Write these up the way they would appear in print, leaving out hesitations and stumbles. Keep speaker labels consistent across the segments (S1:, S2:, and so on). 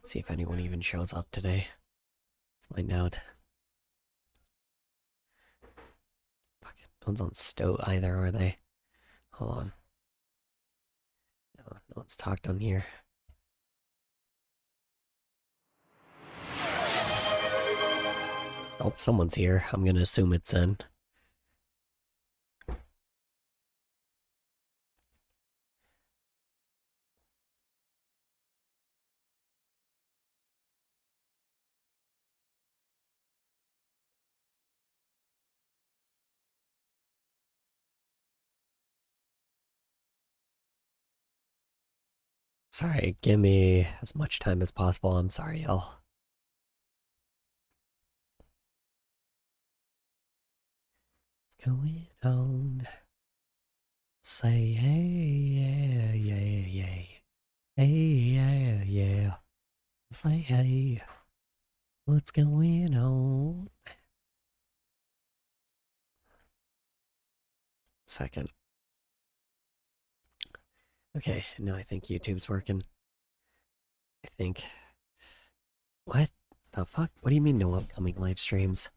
S1: See if anyone even shows up today. Let's find out. Fuck it. No one's on Stoat either, are they? Hold on. No one's talked on here. Oh, someone's here. I'm gonna assume it's in. Sorry, give me as much time as possible. I'm sorry, y'all. What's going on? Say hey, yeah, yeah, yeah. Hey, yeah, yeah. Say hey. What's going on? Second. Okay, now I think YouTube's working. I think. What the fuck? What do you mean no upcoming live streams?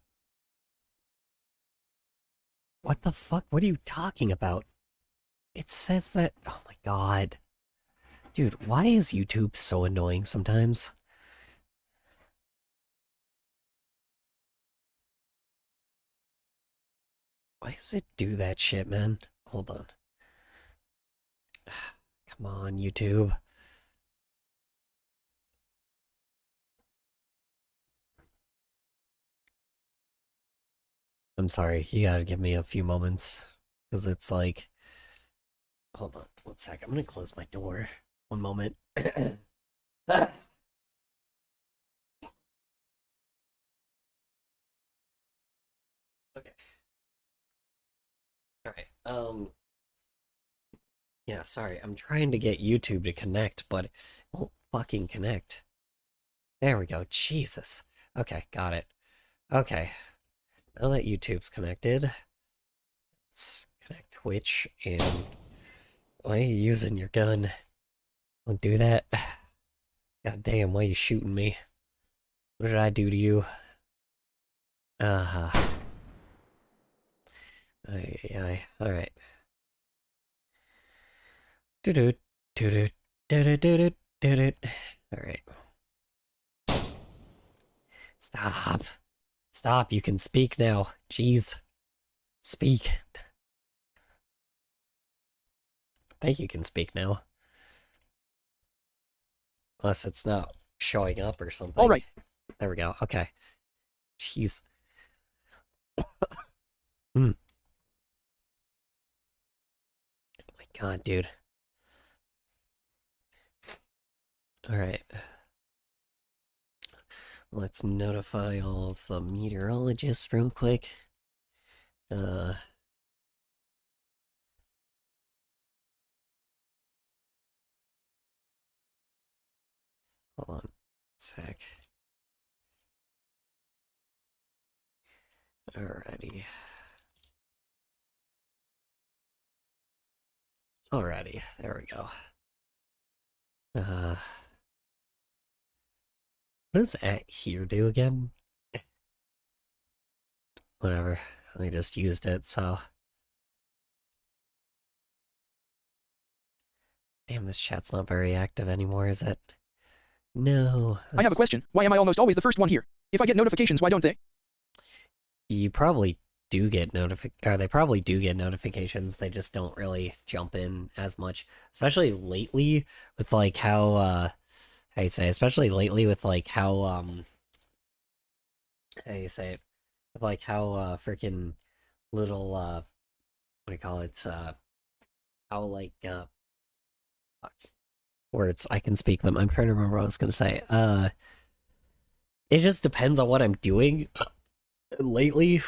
S1: What the fuck? What are you talking about? It says that. Oh my god. Dude, why is YouTube so annoying sometimes? Why does it do that shit, man? Hold on. Come on, YouTube. I'm sorry, you gotta give me a few moments. Because it's like. Hold on, 1 sec. I'm gonna close my door. One moment. Okay. Alright, yeah, sorry. I'm trying to get YouTube to connect, but it won't fucking connect. There we go. Jesus. Okay, got it. Okay. Now that YouTube's connected, let's connect Twitch and... Why are you using your gun? Don't do that. God damn, why are you shooting me? What did I do to you? Uh-huh. Alright. Do-do, do-do, do-do, do-do, Alright. Stop. Stop, you can speak now. Jeez. Speak. I think you can speak now. Unless it's not showing up or something.
S2: All right.
S1: There we go. Okay. Jeez. Oh my god, dude. Alright. Let's notify all of the meteorologists real quick. Hold on a sec. Alrighty. Alrighty, there we go. What does at here do again? Whatever, I just used it, so... Damn, this chat's not very active anymore, is it? No.
S2: I have a question. Why am I almost always the first one here? If I get notifications, why don't they?
S1: You probably do get they probably do get notifications, they just don't really jump in as much. Especially lately with like how you say, especially lately with like how how you say it? With like how freaking little what do you call it? How like fuck. Words, I can speak them. I'm trying to remember what I was gonna say. It just depends on what I'm doing. Lately,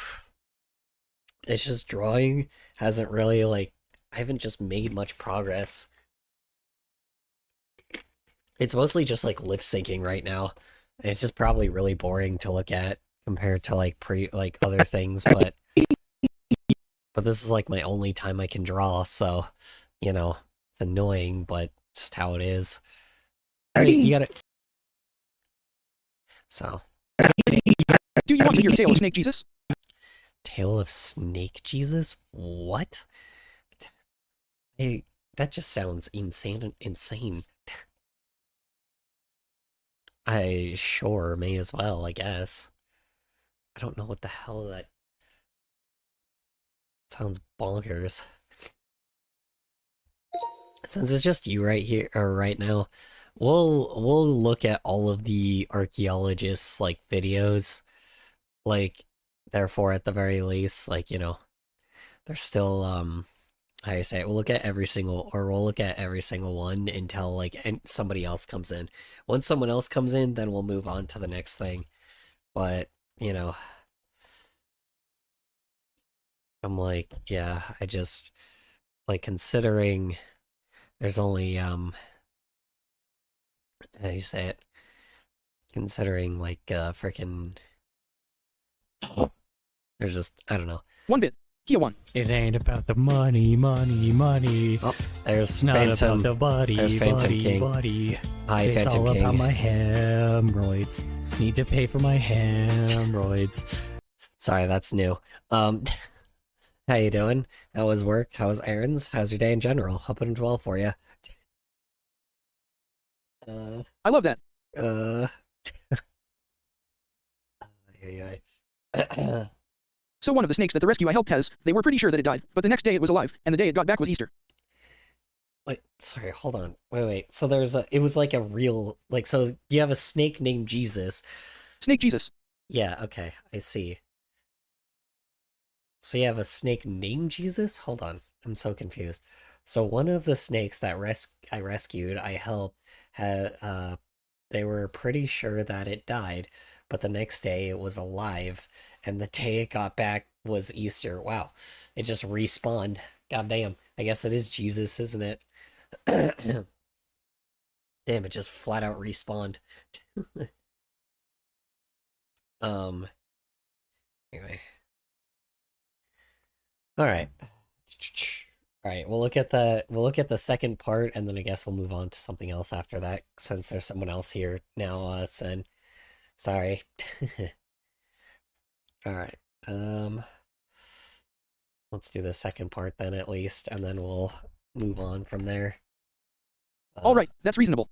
S1: it's just drawing hasn't really like I haven't just made much progress. It's mostly just like lip syncing right now. And it's just probably really boring to look at compared to like other things, but this is like my only time I can draw, so you know, it's annoying, but It's just how it is. I mean, you gotta. So,
S2: Do you want to hear the tale of Snake Jesus?
S1: Tale of Snake Jesus? What? Hey, that just sounds insane. I sure may as well, I guess. I don't know what the hell that sounds bonkers. Since it's just you right here or right now, we'll look at all of the archaeologists like videos. Like, therefore at the very least, like, you know, they're still how do you say it? We'll look at every single one until like and somebody else comes in. Once someone else comes in, then we'll move on to the next thing. But, you know, I'm like, yeah, I just like considering there's only how do you say it? Considering like freaking there's just I don't know.
S2: 1 bit. Kia 1.
S3: It ain't about the money.
S1: Oh, there's
S3: It's not
S1: Phantom.
S3: about the body,
S1: There's Phantom King.
S3: body.
S1: Hi,
S3: It's
S1: Phantom
S3: all
S1: King.
S3: about my hemorrhoids. Need to pay for my hemorrhoids.
S1: Sorry, that's new. How you doing? How was work? How was errands? How's your day in general? Hope it went well for you.
S2: I love that. So one of the snakes that the rescue I helped has, they were pretty sure that it died, but the next day it was alive, and the day it got back was Easter.
S1: Wait, sorry, hold on. Wait. So it was like a real, like, so you have a snake named Jesus.
S2: Snake Jesus.
S1: Yeah, okay, I see. So you have a snake named Jesus? Hold on, I'm so confused. So one of the snakes that I rescued, I helped, they were pretty sure that it died, but the next day it was alive, and the day it got back was Easter. Wow, it just respawned. God damn, I guess it is Jesus, isn't it? Damn, it just flat out respawned. Anyway. Alright. Alright, we'll look at the second part, and then I guess we'll move on to something else after that, since there's someone else here now, Sen. Sorry. Alright. Let's do the second part then at least, and then we'll move on from there.
S2: Alright, that's reasonable.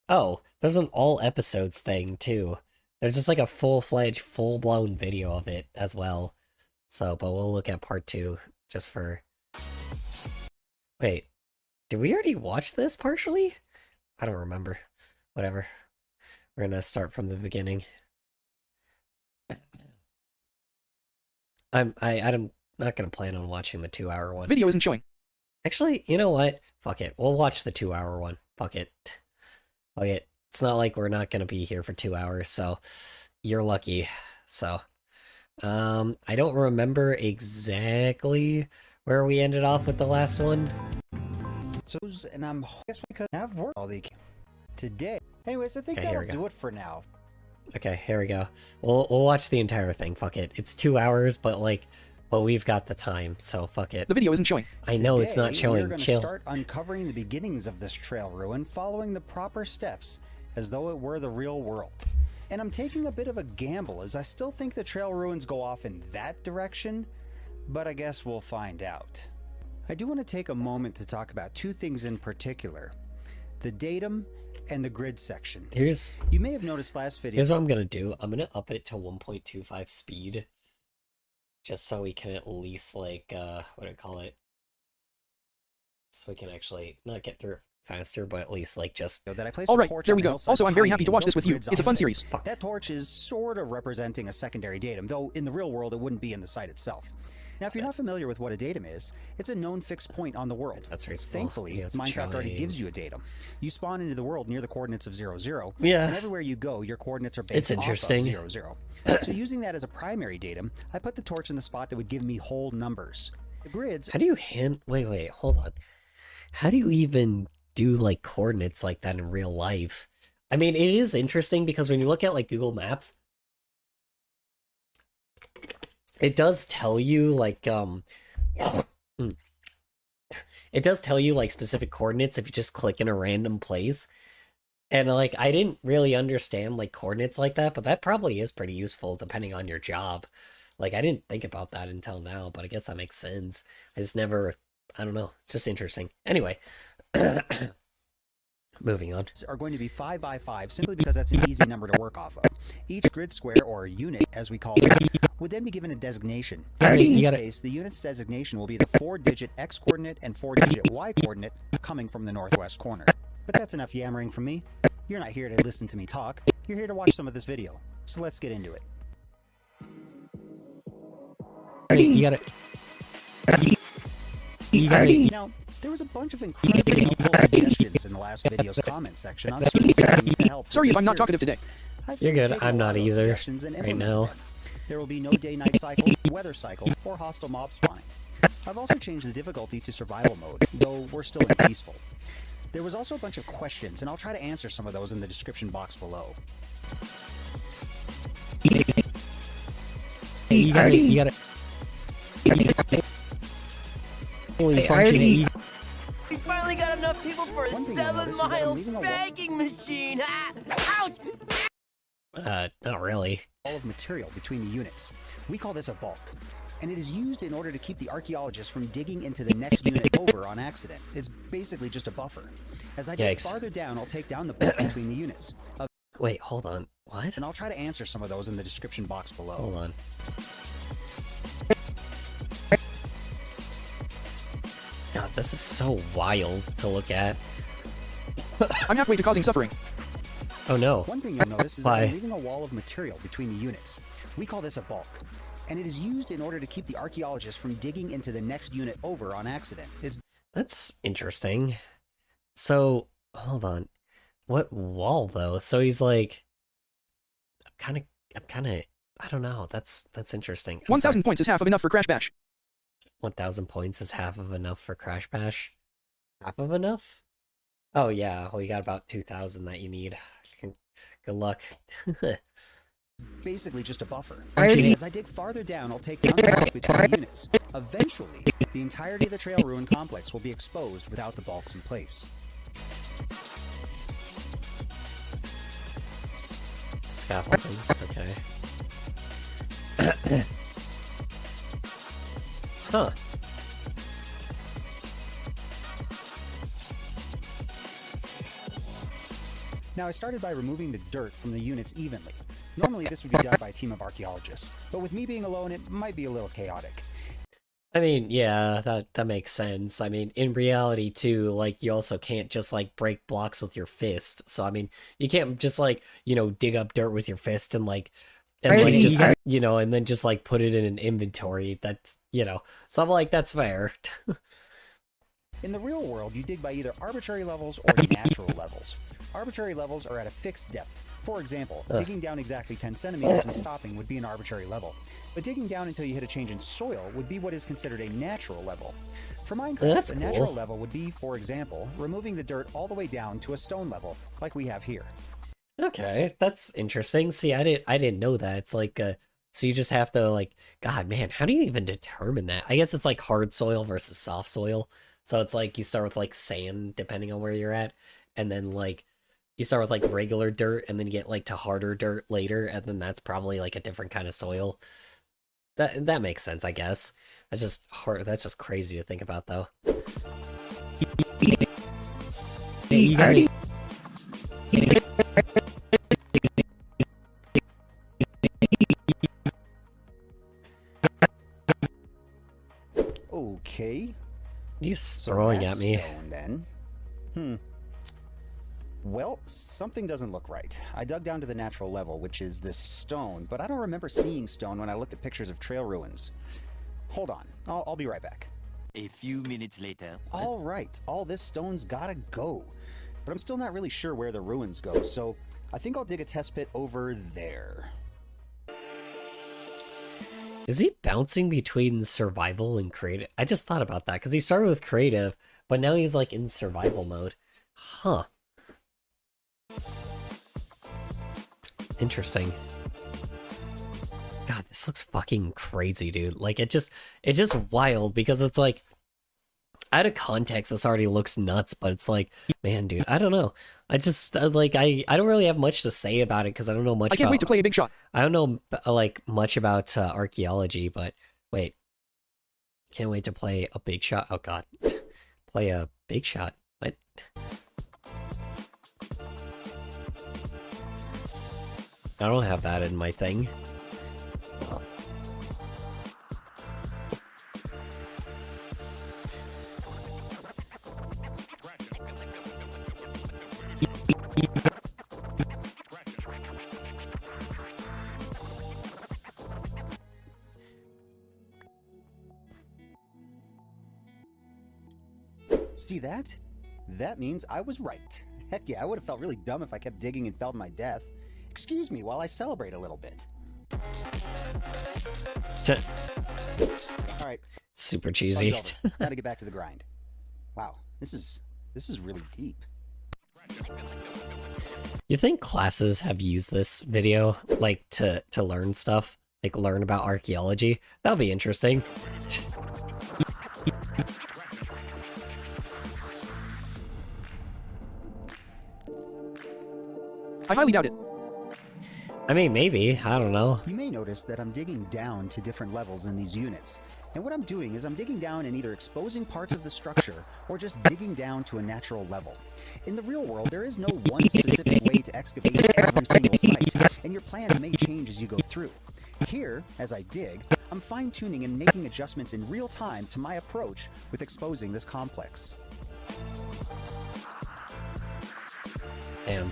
S1: Oh, there's an all episodes thing too. There's just like a full-fledged, full-blown video of it as well. So, but we'll look at part 2 just for... Wait, did we already watch this partially? I don't remember. Whatever. We're gonna start from the beginning. I'm not gonna plan on watching the 2-hour one.
S2: Video isn't showing.
S1: Actually, you know what? Fuck it. We'll watch the 2-hour one. Fuck it. Fuck it. It's not like we're not gonna be here for 2 hours, so you're lucky. So, I don't remember exactly where we ended off with the last one.
S4: So, and I guess we could have worked all the today. Anyways, I think
S1: Okay, here
S4: that'll
S1: we go.
S4: do it for now.
S1: Okay, here we go. We'll watch the entire thing. Fuck it. It's 2 hours, but we've got the time, so fuck it.
S2: The video isn't showing.
S1: I know it's not
S4: Today,
S1: showing.
S4: We're going to
S1: Chill.
S4: start uncovering the beginnings of this trail ruin, following the proper steps, as though it were the real world. And I'm taking a bit of a gamble, as I still think the trail ruins go off in that direction, but I guess we'll find out. I do want to take a moment to talk about two things in particular: the datum and the grid section. You may have noticed last video.
S1: Here's what I'm gonna do. I'm gonna up it to 1.25 speed, just so we can at least what do I call it? So we can actually not get through it faster, but at least just.
S4: That I placed
S2: All
S4: a
S2: right,
S4: torch
S2: there
S4: on
S2: we
S4: the
S2: go.
S4: hillside
S2: Also, I'm very
S4: behind
S2: happy
S4: me
S2: to
S4: and
S2: watch
S4: built
S2: this with
S4: the
S2: you.
S4: grids
S2: It's a
S4: off
S2: fun
S4: of it.
S2: series.
S4: That torch is sort of representing a secondary datum, though in the real world it wouldn't be in the site itself. Now, if you're not familiar with what a datum is, it's a known fixed point on the world.
S1: That's reasonable.
S4: Thankfully,
S1: Yeah, it's a
S4: Minecraft already
S1: chime.
S4: gives you a datum. You spawn into the world near the coordinates of 0, 0.
S1: Yeah.
S4: And everywhere you go, your coordinates are
S1: It's
S4: based off of
S1: interesting.
S4: 0, 0. So using that as a primary datum, I put the torch in the spot that would give me whole numbers. The grids...
S1: How do you wait, hold on. How do you even do coordinates like that in real life? I mean, it is interesting because when you look at Google Maps, it does tell you it does tell you like specific coordinates if you just click in a random place. And like I didn't really understand like coordinates like that, but that probably is pretty useful depending on your job. Like I didn't think about that until now, but I guess that makes sense. I just never, I don't know, it's just interesting. Anyway, moving on.
S4: Are going to be 5 by 5 simply because that's an easy number to work off of. Each grid square, or unit as we call it, would then be given a designation. In this case, the unit's designation will be the 4-digit x coordinate and 4-digit y coordinate coming from the northwest corner. But that's enough yammering from me. You're not here to listen to me talk. You're here to watch some of this video. So let's get into it.
S3: You gotta. You gotta.
S4: Now, there was a bunch of incredibly helpful suggestions in the last video's comment section on certain settings to help.
S2: Sorry
S4: with
S2: if I'm not
S4: this
S2: talkative
S4: series.
S2: today.
S4: I've
S1: You're
S4: since
S1: good.
S4: taken
S1: I'm
S4: a lot
S1: not
S4: of those
S1: either
S4: suggestions and
S1: right
S4: implemented
S1: now.
S4: them. There will be no day-night cycle, weather cycle, or hostile mob spawning. I've also changed the difficulty to survival mode, though we're still in peaceful. There was also a bunch of questions, and I'll try to answer some of those in the description box below.
S3: You gotta. Holy functioning.
S5: We finally got enough people for a
S4: One thing you'll notice is that I'm
S5: 7-mile
S4: leaving a
S5: spanking machine. Ah! Ouch!
S1: Not really.
S4: All of material between the units. We call this a bulk, and it is used in order to keep the archaeologists from digging into the next unit over on accident. It's basically just a buffer. As I dig
S1: Yikes.
S4: farther down, I'll take down the bulk between the units.
S1: Wait, hold on. What?
S4: And I'll try to answer some of those in the description box below.
S1: Hold on. God, this is so wild to look at.
S2: I'm halfway to causing suffering.
S1: Oh no.
S4: One thing you'll notice is that
S1: Why?
S4: I'm leaving a wall of material between the units. We call this a bulk, and it is used in order to keep the archaeologists from digging into the next unit over on accident. It's
S1: That's interesting. So, hold on. What wall though? So he's like, I'm kind of, I don't know. That's interesting.
S2: 1,000 points is half of enough for Crash Bash.
S1: 1,000 points is half of enough for Crash Bash. Half of enough? Oh yeah. Well, you got about 2,000 that you need. Good luck.
S4: basically just a buffer.
S3: Alrighty.
S4: As I dig farther down, I'll take down the bulk between the units. Eventually, the entirety of the Trail Ruin complex will be exposed without the bulks in place.
S1: Scaffolding. Okay. Huh.
S4: Now, I started by removing the dirt from the units evenly. Normally, this would be done by a team of archaeologists, but with me being alone, it might be a little chaotic.
S1: I mean, yeah, that makes sense. I mean, in reality too, like you also can't just like break blocks with your fist. So I mean, you can't just like, dig up dirt with your fist and like
S3: Right,
S1: just
S3: you
S1: and then just like put it in an inventory. That's, So I'm like, that's fair.
S4: In the real world, you dig by either arbitrary levels or natural levels. Arbitrary levels are at a fixed depth. For example, digging down exactly 10 centimeters and stopping would be an arbitrary level. But digging down until you hit a change in soil would be what is considered a natural level. For Minecraft,
S1: That's
S4: a
S1: cool.
S4: natural level would be, for example, removing the dirt all the way down to a stone level, like we have here.
S1: Okay, that's interesting. See, I didn't know that. It's like so you just have to like, God, man, how do you even determine that? I guess it's like hard soil versus soft soil. So it's like you start with like sand depending on where you're at, and then like you start with like regular dirt and then you get like to harder dirt later, and then that's probably like a different kind of soil. That makes sense, I guess. That's just hard. That's just crazy to think about though.
S3: You gotta.
S4: Okay.
S1: He's
S4: So
S1: throwing
S4: that's
S1: at me.
S4: stone, then. Well, something doesn't look right. I dug down to the natural level, which is this stone, but I don't remember seeing stone when I looked at pictures of trail ruins. Hold on, I'll be right back.
S6: A few minutes later.
S4: All right, all this stone's gotta go. But I'm still not really sure where the ruins go, so I think I'll dig a test pit over there.
S1: Is he bouncing between survival and creative? I just thought about that because he started with creative, but now he's like in survival mode. Huh. Interesting. God, this looks fucking crazy, dude. Like it's just wild because it's like out of context, this already looks nuts, but it's like, man, dude, I don't know. I just like I don't really have much to say about it because I don't know much.
S2: I can't wait to play a big shot.
S1: I don't know like much about archaeology, but wait, can't wait to play a big shot. Oh god, play a big shot. What? I don't have that in my thing.
S4: See that? That means I was right. Heck yeah, I would have felt really dumb if I kept digging and fell to my death. Excuse me while I celebrate a little bit. All right,
S1: Super
S4: fun's
S1: cheesy.
S4: over. Gotta get back to the grind. Wow, this is really deep.
S1: You think classes have used this video like to learn stuff, like learn about archaeology? That'll be interesting.
S2: I highly doubt it.
S1: I mean, maybe. I don't know.
S4: You may notice that I'm digging down to different levels in these units. And what I'm doing is I'm digging down and either exposing parts of the structure or just digging down to a natural level. In the real world, there is no one specific way to excavate every single site, and your plans may change as you go through. Here, as I dig, I'm fine-tuning and making adjustments in real time to my approach with exposing this complex.
S1: Damn.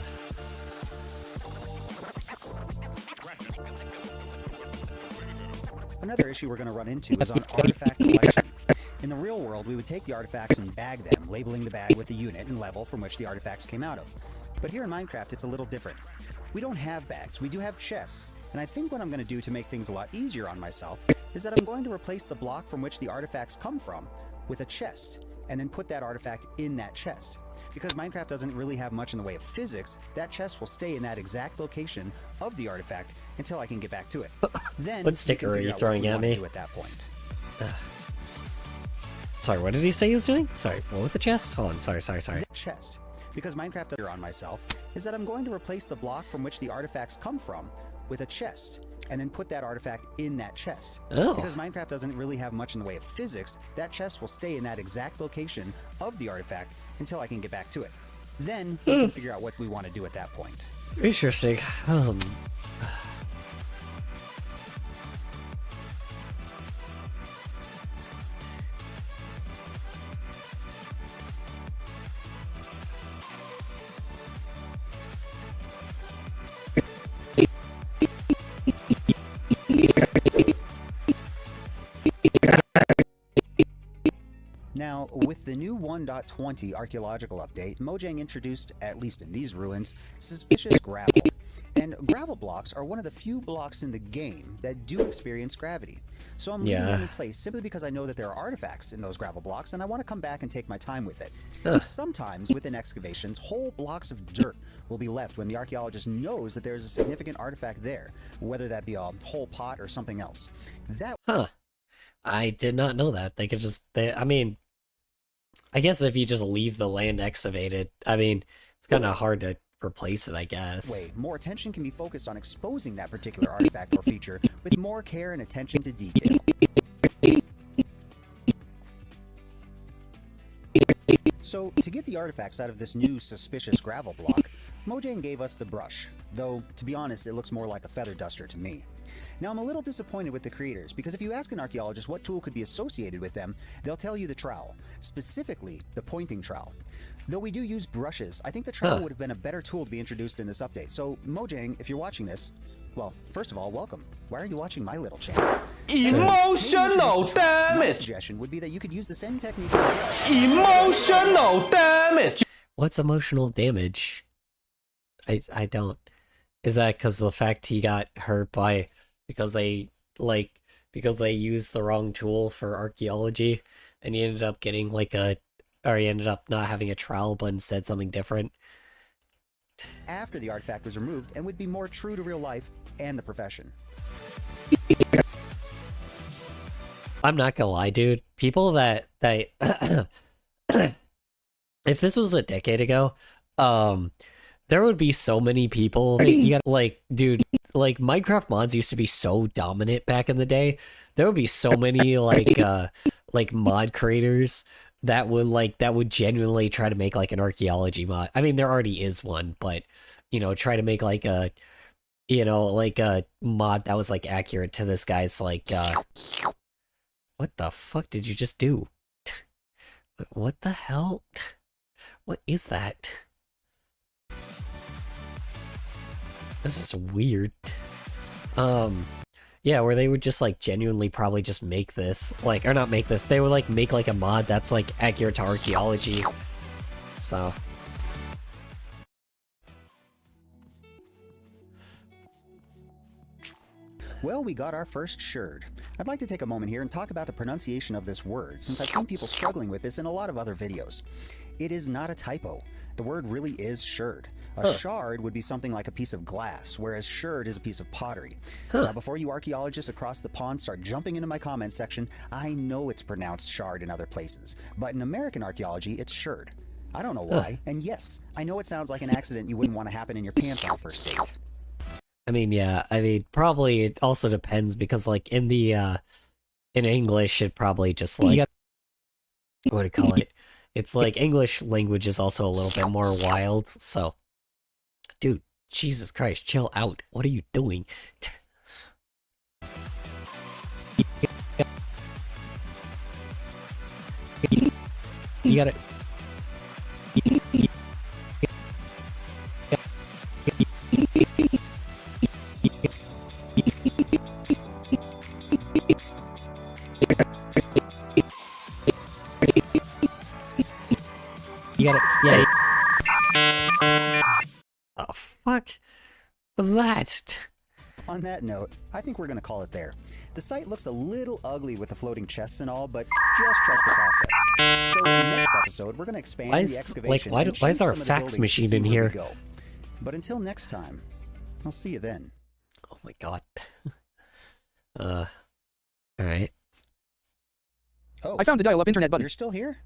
S4: Another issue we're going to run into is on artifact collection. In the real world, we would take the artifacts and bag them, labeling the bag with the unit and level from which the artifacts came out of. But here in Minecraft, it's a little different. We don't have bags, we do have chests, and I think what I'm going to do to make things a lot easier on myself is that I'm going to replace the block from which the artifacts come from with a chest, and then put that artifact in that chest. Because Minecraft doesn't really have much in the way of physics, that chest will stay in that exact location of the artifact until I can get back to it. Then
S1: What sticker
S4: we can
S1: are you
S4: figure out what
S1: throwing
S4: we
S1: at
S4: want to
S1: me?
S4: do at that point.
S1: Sorry, what did he say he was doing? Sorry, what with the chest? Hold on, sorry.
S4: Chest. Because Minecraft on myself is that I'm going to replace the block from which the artifacts come from with a chest, and then put that artifact in that chest.
S1: Oh.
S4: Because Minecraft doesn't really have much in the way of physics, that chest will stay in that exact location of the artifact until I can get back to it. Then we can figure out what we want to do at that point.
S1: Interesting.
S4: Now, with the new 1.20 archaeological update, Mojang introduced, at least in these ruins, suspicious gravel. And gravel blocks are one of the few blocks in the game that do experience gravity. So I'm leaving them in place simply because I know that there are artifacts in those gravel blocks and I want to come back and take my time with it. Sometimes within excavations, whole blocks of dirt will be left when the archaeologist knows that there's a significant artifact there, whether that be a whole pot or something else. That
S1: Huh. I did not know that. They could just, I mean, I guess if you just leave the land excavated, I mean, it's kind of hard to replace it, I guess.
S4: way, more attention can be focused on exposing that particular artifact or feature with more care and attention to detail. So, to get the artifacts out of this new suspicious gravel block, Mojang gave us the brush, though, to be honest, it looks more like a feather duster to me. Now, I'm a little disappointed with the creators, because if you ask an archaeologist what tool could be associated with them, they'll tell you the trowel, specifically the pointing trowel. Though we do use brushes, I think the trowel would have been a better tool to be introduced in this update. So, Mojang, if you're watching this, well, first of all, welcome. Why are you watching my little channel?
S7: Emotional
S4: My
S7: damage!
S4: suggestion would be that you could use the same technique as
S7: Emotional damage!
S1: What's emotional damage? I don't. Is that because the fact he got hurt by because they used the wrong tool for archaeology, and he ended up getting like he ended up not having a trowel but instead something different?
S4: after the artifact was removed and would be more true to real life and the profession.
S1: I'm not gonna lie, dude. People that if this was a decade ago, there would be so many people. You got like, dude, like Minecraft mods used to be so dominant back in the day. There would be so many like mod creators that would genuinely try to make like an archaeology mod. I mean, there already is one, but try to make like a like a mod that was like accurate to this guy's like what the fuck did you just do? What the hell? What is that? This is weird. Yeah, where they would just like genuinely probably just make this, like, or not make this, they would like make like a mod that's like accurate to archaeology. So.
S4: Well, we got our first sherd. I'd like to take a moment here and talk about the pronunciation of this word, since I've seen people struggling with this in a lot of other videos. It is not a typo. The word really is sherd. A shard would be something like a piece of glass, whereas sherd is a piece of pottery. Now, before you archaeologists across the pond start jumping into my comment section, I know it's pronounced shard in other places, but in American archaeology, it's sherd. I don't know why, and yes, I know it sounds like an accident you wouldn't want to happen in your pants on a first date.
S1: I mean, yeah, I mean, probably it also depends because, like, in English, it probably just, like, what do you call it? It's like English language is also a little bit more wild, so. Dude, Jesus Christ, chill out. What are you doing? You gotta. You gotta, yeah. Oh, fuck was that?
S4: On that note, I think we're going to call it there. The site looks a little ugly with the floating chests and all, but just trust the process. So in the next episode, we're going to expand the excavation.
S1: Why is our fax machine in here?
S4: But until next time, I'll see you then.
S1: Oh my god. Alright.
S4: Oh,
S2: I found the dial-up internet button.
S4: you're still here?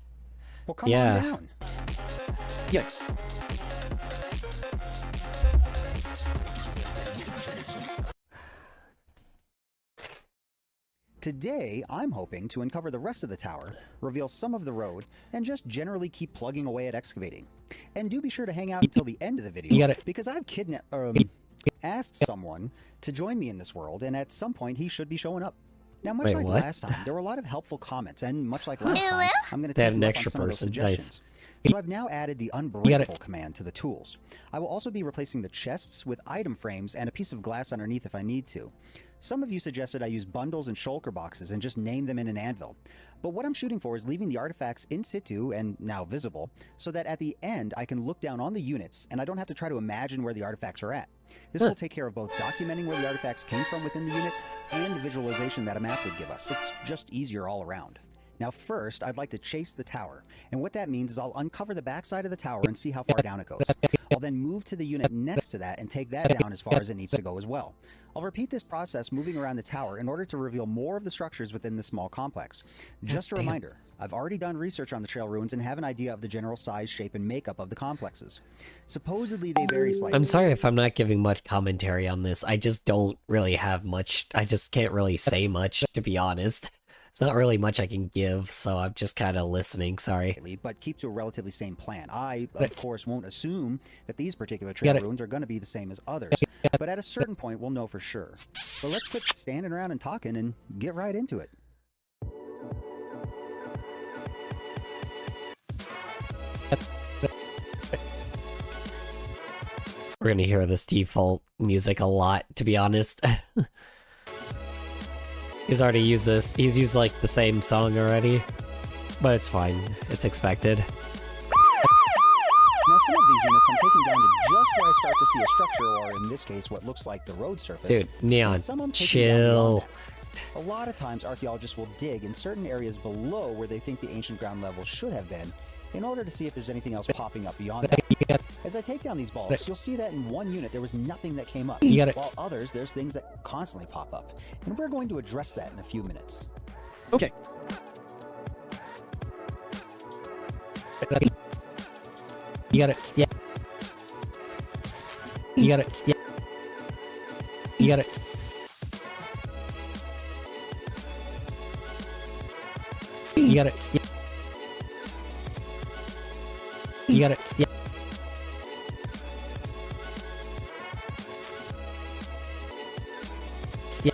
S4: Well, come
S1: Yeah.
S4: on down.
S2: Yeah.
S4: Today, I'm hoping to uncover the rest of the tower, reveal some of the road, and just generally keep plugging away at excavating. And do be sure to hang out until the end of the video,
S1: You gotta-
S4: because I've asked someone to join me in this world, and at some point he should be showing up. Now, much
S1: Wait,
S4: like
S1: what?
S4: last time, there were a lot of helpful comments, and much like last time, I'm going to
S1: They
S4: take
S1: had an
S4: them up
S1: extra
S4: on some of those
S1: person. Nice.
S4: suggestions. So I've now added the unbreakable command to the tools. I will also be replacing the chests with item frames and a piece of glass underneath if I need to. Some of you suggested I use bundles and shulker boxes and just name them in an anvil. But what I'm shooting for is leaving the artifacts in situ and now visible, so that at the end I can look down on the units and I don't have to try to imagine where the artifacts are at. This will take care of both documenting where the artifacts came from within the unit and the visualization that a map would give us. It's just easier all around. Now first, I'd like to chase the tower, and what that means is I'll uncover the backside of the tower and see how far down it goes. I'll then move to the unit next to that and take that down as far as it needs to go as well. I'll repeat this process moving around the tower in order to reveal more of the structures within this small complex. Just a reminder, I've already done research on the trail ruins and have an idea of the general size, shape, and makeup of the complexes. Supposedly they vary slightly.
S1: I'm sorry if I'm not giving much commentary on this. I just don't really have much. I just can't really say much, to be honest. It's not really much I can give, so I'm just kind of listening. Sorry.
S4: But keep to a relatively same plan. I, of course, won't assume that these particular trail ruins are going to be the same as others. But at a certain point, we'll know for sure. So let's quit standing around and talking and get right into it.
S1: We're gonna hear this default music a lot, to be honest. He's already used this. He's used like the same song already, but it's fine. It's expected.
S4: Now, some of these units I'm taking down to just where I start to see a structure, or in this case, what looks like the road surface.
S1: Dude, Neon,
S4: And some I'm taking down
S1: chill.
S4: beyond that. A lot of times, archaeologists will dig in certain areas below where they think the ancient ground level should have been, in order to see if there's anything else popping up beyond that. As I take down these balls, you'll see that in one unit there was nothing that came up, while others there's things that constantly pop up, and we're going to address that in a few minutes.
S2: Okay.
S1: You gotta, yeah. You gotta, yeah. You gotta. You gotta, yeah. You gotta, yeah. Yeah.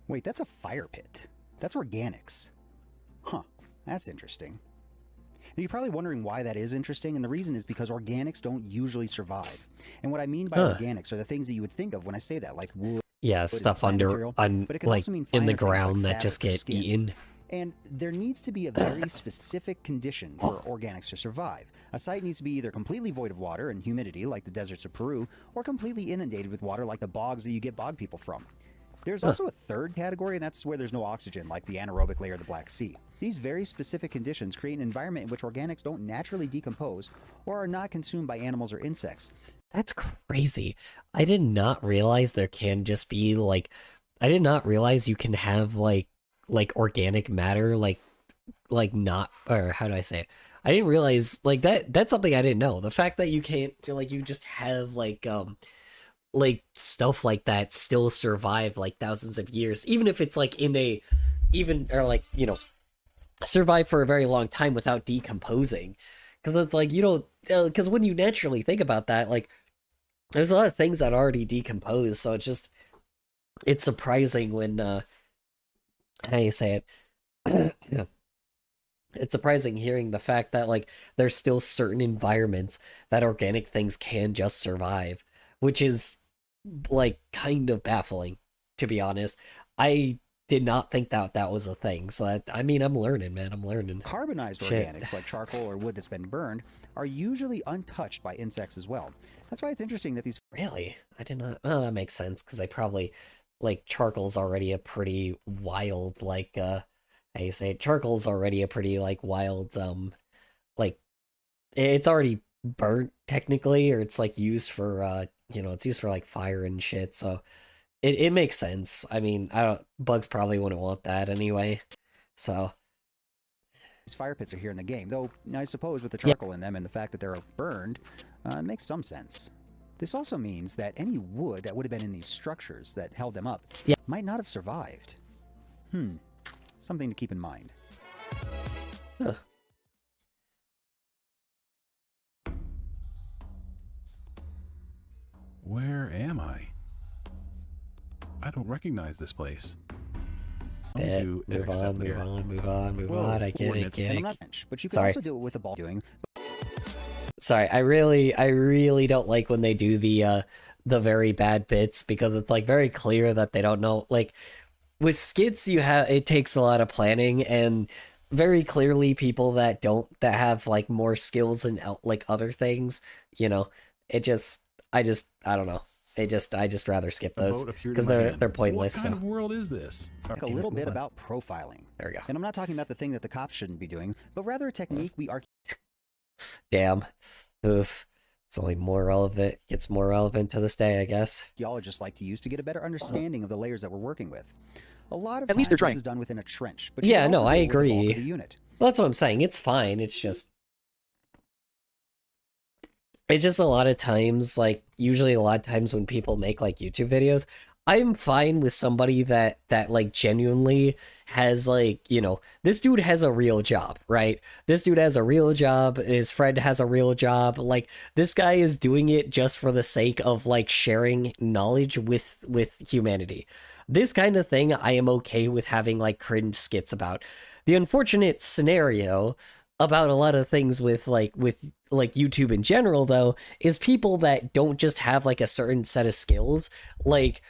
S4: Wait, that's a fire pit. That's organics. Huh, that's interesting. And you're probably wondering why that is interesting, and the reason is because organics don't usually survive. And what I mean by organics are the things that you would think of when I say that, like wood.
S1: Yeah,
S4: and
S1: stuff
S4: plant
S1: under,
S4: material,
S1: on,
S4: but it can
S1: like,
S4: also mean
S1: in the
S4: finer things like
S1: ground that just
S4: fabric or
S1: get
S4: skin.
S1: eaten.
S4: And there needs to be a very specific condition for organics to survive. A site needs to be either completely void of water and humidity, like the deserts of Peru, or completely inundated with water, like the bogs that you get bog people from. There's also a third category, and that's where there's no oxygen, like the anaerobic layer of the Black Sea. These very specific conditions create an environment in which organics don't naturally decompose or are not consumed by animals or insects.
S1: That's crazy. I did not realize there can just be, like, I did not realize you can have, like organic matter, like not, or how do I say it? I didn't realize, like, that's something I didn't know. The fact that you can't, like, you just have, like stuff like that still survive, like, thousands of years, even if it's, like, or, like, you know, survive for a very long time without decomposing. Because it's, like, you don't, because when you naturally think about that, like, there's a lot of things that already decompose, so it's surprising when, how you say it? It's surprising hearing the fact that, like, there's still certain environments that organic things can just survive, which is, like, kind of baffling, to be honest. I did not think that was a thing, so I mean, I'm learning, man, I'm learning.
S4: Carbonized
S1: Shit.
S4: organics, like charcoal or wood that's been burned, are usually untouched by insects as well. That's why it's interesting that these
S1: Really? I did not, oh, that makes sense, because I probably, like, charcoal's already a pretty wild, like, how you say it? Charcoal's already a pretty, like, wild, like, it's already burnt, technically, or it's, like, used for, you know, it's used for, like, fire and shit, so it makes sense. I mean, bugs probably wouldn't want that anyway, so.
S4: fire pits are here in the game, though I suppose with the charcoal in them and the fact that they're burned, it makes some sense. This also means that any wood that would have been in these structures that held them up might not have survived. Something to keep in mind.
S1: Huh.
S8: Where am I? I don't recognize this place.
S1: Move on. I get it.
S4: And I'm not French, but you can
S1: Sorry.
S4: also do it with a ball doing.
S1: Sorry, I really don't like when they do the very bad bits, because it's, like, very clear that they don't know. Like, with skits, it takes a lot of planning, and very clearly people that have, like, more skills and, like, other things, you know, I don't know. I just rather skip those because they're pointless.
S8: What kind of world is this?
S4: A little bit about profiling.
S1: There we go.
S4: And I'm not talking about the thing that the cops shouldn't be doing, but rather a technique we are.
S1: Damn. Oof. It's only more relevant. Gets more relevant to this day, I guess.
S4: Archaeologists like to use to get a better understanding of the layers that we're working with. A lot of
S2: At least
S4: times
S2: they're
S4: this
S2: trying.
S4: is done within a trench, but
S1: Yeah,
S4: you can
S1: no,
S4: also
S1: I
S4: do it with the bulk
S1: agree.
S4: of the unit.
S1: Well, that's what I'm saying. It's fine. It's just a lot of times, like, usually a lot of times when people make, like, YouTube videos, I'm fine with somebody that like genuinely has, like, you know, this dude has a real job, right? This dude has a real job. His friend has a real job. Like, this guy is doing it just for the sake of, like, sharing knowledge with humanity. This kind of thing I am okay with having, like, cringe skits about. The unfortunate scenario about a lot of things with YouTube in general, though, is people that don't just have, like, a certain set of skills, like,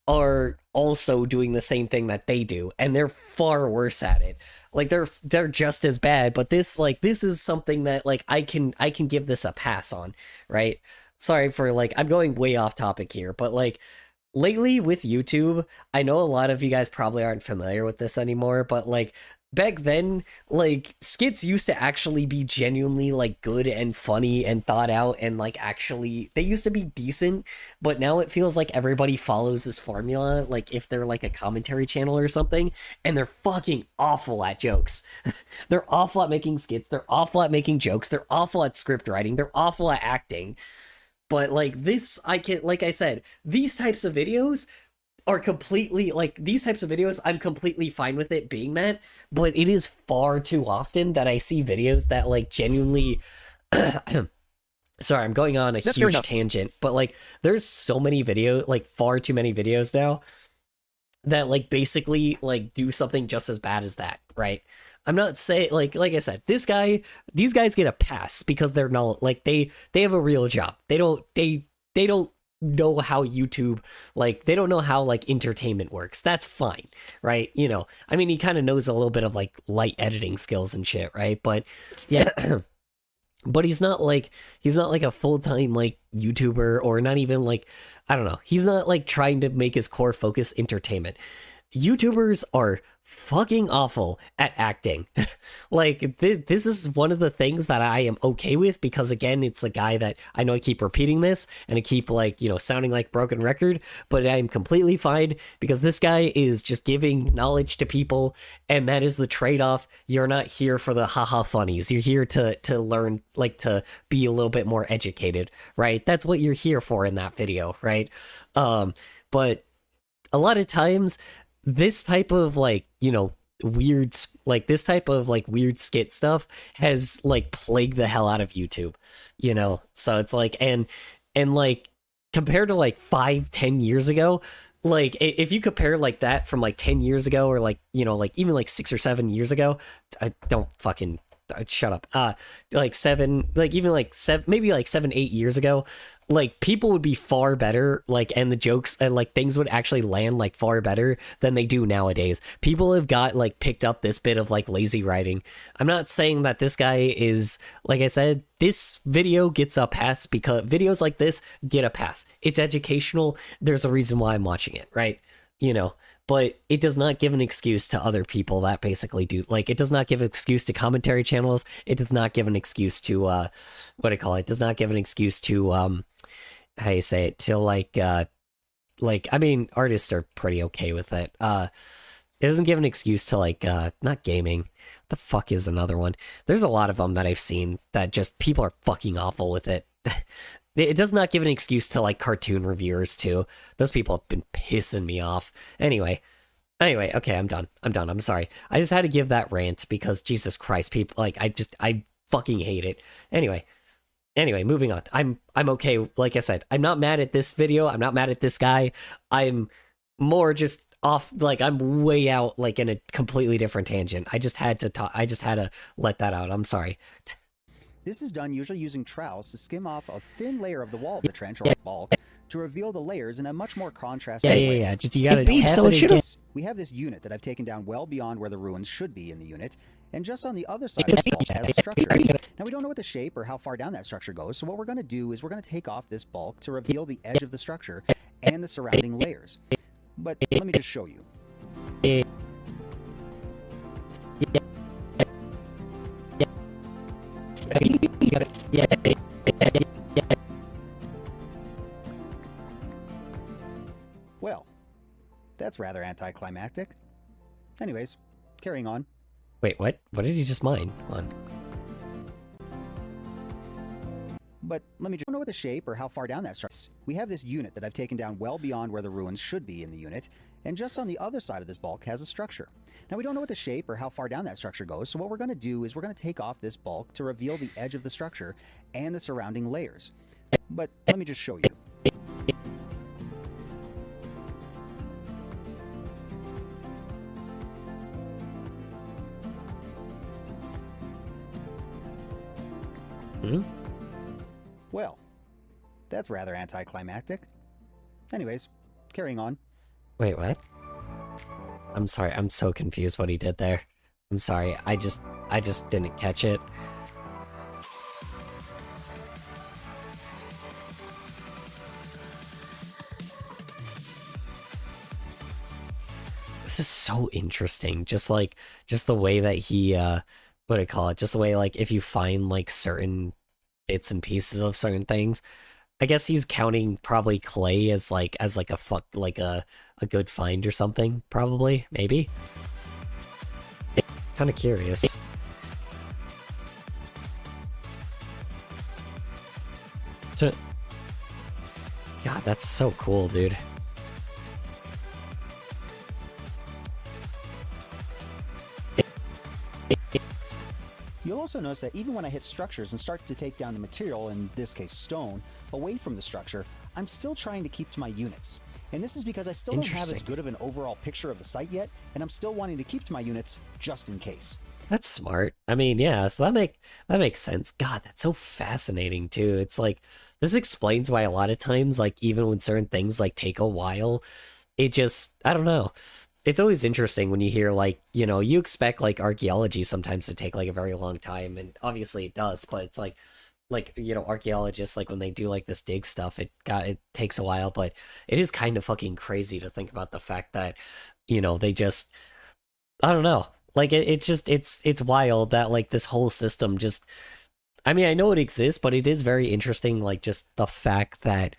S1: are also doing the same thing that they do, and they're far worse at it. Like, they're just as bad, but this is something that, like, I can give this a pass on, right? Sorry for, like, I'm going way off topic here, but, like, lately with YouTube, I know a lot of you guys probably aren't familiar with this anymore, but, like, back then, like, skits used to actually be genuinely, like, good and funny and thought out and, like, actually, they used to be decent, but now it feels like everybody follows this formula, like, if they're, like, a commentary channel or something, and they're fucking awful at jokes. They're awful at making skits, they're awful at making jokes, they're awful at script writing, they're awful at acting. But, like, this, like I said, these types of videos are completely, like, these types of videos, I'm completely fine with it being that, but it is far too often that I see videos that, like, genuinely, sorry, I'm going on a
S2: That's fair
S1: huge
S2: enough.
S1: tangent, but, like, there's so many like, far too many videos now that, like, basically, like, do something just as bad as that, right? I'm not saying, like I said, these guys get a pass because they're not, like, they have a real job. They don't know how YouTube, like, they don't know how, like, entertainment works. That's fine, right? You know, I mean, he kind of knows a little bit of, like, light editing skills and shit, right? But yeah, but he's not like a full-time, like, YouTuber, or not even, like, I don't know, he's not, like, trying to make his core focus entertainment. YouTubers are fucking awful at acting. Like, this is one of the things that I am okay with, because, again, it's a guy that I know I keep repeating this and I keep, like, you know, sounding like broken record, but I'm completely fine because this guy is just giving knowledge to people, and that is the trade-off. You're not here for the haha funnies. You're here to learn, like, to be a little bit more educated, right? That's what you're here for in that video, right? But a lot of times this type of, like, you know, weird skit stuff has, like, plagued the hell out of YouTube, you know? So it's like, and like, compared to, like, 5-10 years ago, like, if you compare, like, that from, like, 10 years ago, or, like, you know, like, even, like, 6 or 7 years ago, I don't fucking shut up, like, 7, like, even, like, 7, maybe, like, 7-8 years ago, like, people would be far better, like, and the jokes and, like, things would actually land, like, far better than they do nowadays. People have got, like, picked up this bit of, like, lazy writing. I'm not saying that this guy is, like I said, this video gets a pass because videos like this get a pass. It's educational. There's a reason why I'm watching it, right? You know, but it does not give an excuse to other people that basically do, like, it does not give an excuse to commentary channels. It does not give an excuse to, what do you call it? It does not give an excuse to, how you say it, to, like, I mean, artists are pretty okay with it. It doesn't give an excuse to, like, not gaming. What the fuck is another one? There's a lot of them that I've seen that just, people are fucking awful with it. It does not give an excuse to, like, cartoon reviewers too. Those people have been pissing me off. Anyway, okay, I'm done. I'm sorry. I just had to give that rant because, Jesus Christ, people, like, I fucking hate it. Anyway, moving on. I'm okay. Like I said, I'm not mad at this video. I'm not mad at this guy. I'm more just off, like, I'm way out, like, in a completely different tangent. I just had to talk. I just had to let that out. I'm sorry.
S4: This is done usually using trowels to skim off a thin layer of the wall of the trench or bulk to reveal the layers in a much more contrasted way.
S1: Yeah. Just, you gotta
S3: beeps,
S1: tap
S3: so
S1: it
S3: it should've-
S1: again.
S4: We have this unit that I've taken down well beyond where the ruins should be in the unit, and just on the other side of the bulk has a structure. Now, we don't know what the shape or how far down that structure goes, so what we're going to do is we're going to take off this bulk to reveal the edge of the structure and the surrounding layers. But let me just show you. Well, that's rather anticlimactic. Anyways, carrying on.
S1: Wait, what? What did you just mine? Hold on.
S4: But let me just, I don't know what the shape or how far down that structure. We have this unit that I've taken down well beyond where the ruins should be in the unit, and just on the other side of this bulk has a structure. Now, we don't know what the shape or how far down that structure goes, so what we're going to do is we're going to take off this bulk to reveal the edge of the structure and the surrounding layers. But let me just show you. Well, that's rather anticlimactic. Anyways, carrying on.
S1: Wait, what? I'm sorry. I'm so confused what he did there. I'm sorry. I just didn't catch it. this is so interesting. Just the way that he what do I call it? Just the way like if you find like certain bits and pieces of certain things. I guess he's counting probably clay as like a good find or something, probably, maybe. Kind of curious. God, that's so cool, dude.
S4: You'll also notice that even when I hit structures and start to take down the material, in this case stone, away from the structure, I'm still trying to keep to my units. And this is because I still don't have as
S1: Interesting.
S4: good of an overall picture of the site yet, and I'm still wanting to keep to my units just in case.
S1: That's smart. I mean, yeah, so that makes sense. God, that's so fascinating too. It's like this explains why a lot of times, like even when certain things like take a while, it just I don't know. It's always interesting when you hear like, you know, you expect like archaeology sometimes to take like a very long time, and obviously it does, but it's like you know, archaeologists like when they do like this dig stuff, it takes a while, but it is kind of fucking crazy to think about the fact that, you know, they just I don't know. Like it's wild that like this whole system just I mean, I know it exists, but it is very interesting like just the fact that,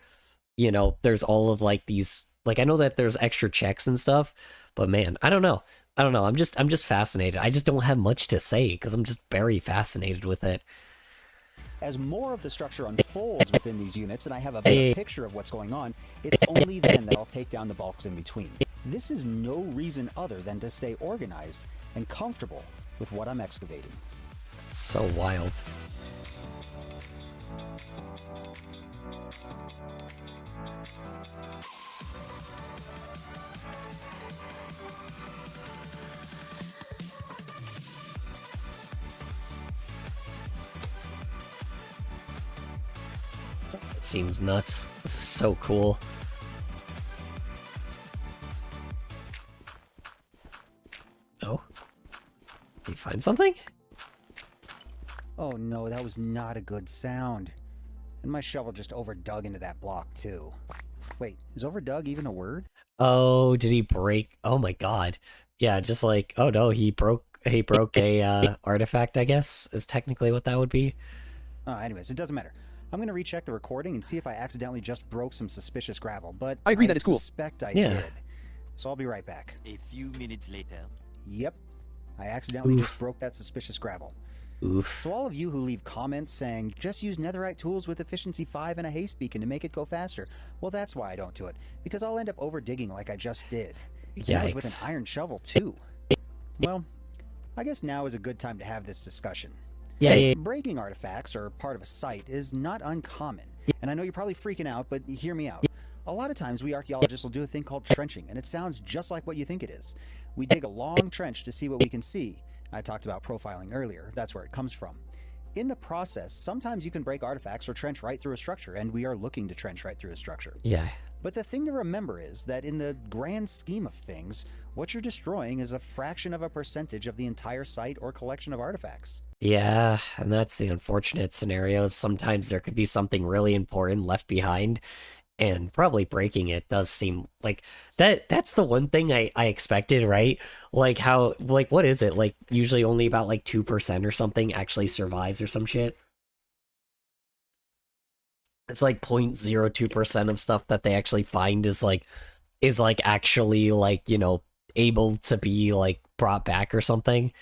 S1: you know, there's all of like these like I know that there's extra checks and stuff, but man, I don't know. I'm just fascinated. I just don't have much to say because I'm just very fascinated with it.
S4: As more of the structure unfolds within these units and I have a better picture of what's going on, it's only then that I'll take down the bulks in between. This is no reason other than to stay organized and comfortable with what I'm excavating.
S1: It's so wild. It seems nuts. This is so cool. Oh? Did you find something?
S4: Oh no, that was not a good sound. And my shovel just overdug into that block too. Wait, is overdug even a word?
S1: Oh, did he break? Oh my god. Yeah, just like, oh no, he broke a artifact, I guess, is technically what that would be.
S4: Anyways, it doesn't matter. I'm gonna recheck the recording and see if I accidentally just broke some suspicious gravel, but
S2: I agree that it's cool.
S4: suspect I
S1: Yeah.
S4: did. So I'll be right back.
S6: A few minutes later.
S4: Yep, I accidentally
S1: Oof.
S4: just broke that suspicious gravel.
S1: Oof.
S4: So all of you who leave comments saying, just use netherite tools with efficiency 5 and a haste beacon to make it go faster, well that's why I don't do it, because I'll end up over digging like I just did. And that was with
S1: Yikes.
S4: an iron shovel too. Well, I guess now is a good time to have this discussion.
S1: Yeah.
S4: Breaking artifacts or part of a site is not uncommon. And I know you're probably freaking out, but hear me out. A lot of times we archaeologists will do a thing called trenching, and it sounds just like what you think it is. We dig a long trench to see what we can see. I talked about profiling earlier. That's where it comes from. In the process, sometimes you can break artifacts or trench right through a structure, and we are looking to trench right through a structure.
S1: Yeah.
S4: But the thing to remember is that in the grand scheme of things, what you're destroying is a fraction of a percentage of the entire site or collection of artifacts.
S1: Yeah, and that's the unfortunate scenarios. Sometimes there could be something really important left behind, and probably breaking it does seem like that's the one thing I expected, right? Like how, like, what is it? Like, usually only about like 2% or something actually survives or some shit. It's like 0.02% of stuff that they actually find is like actually like, you know, able to be like brought back or something.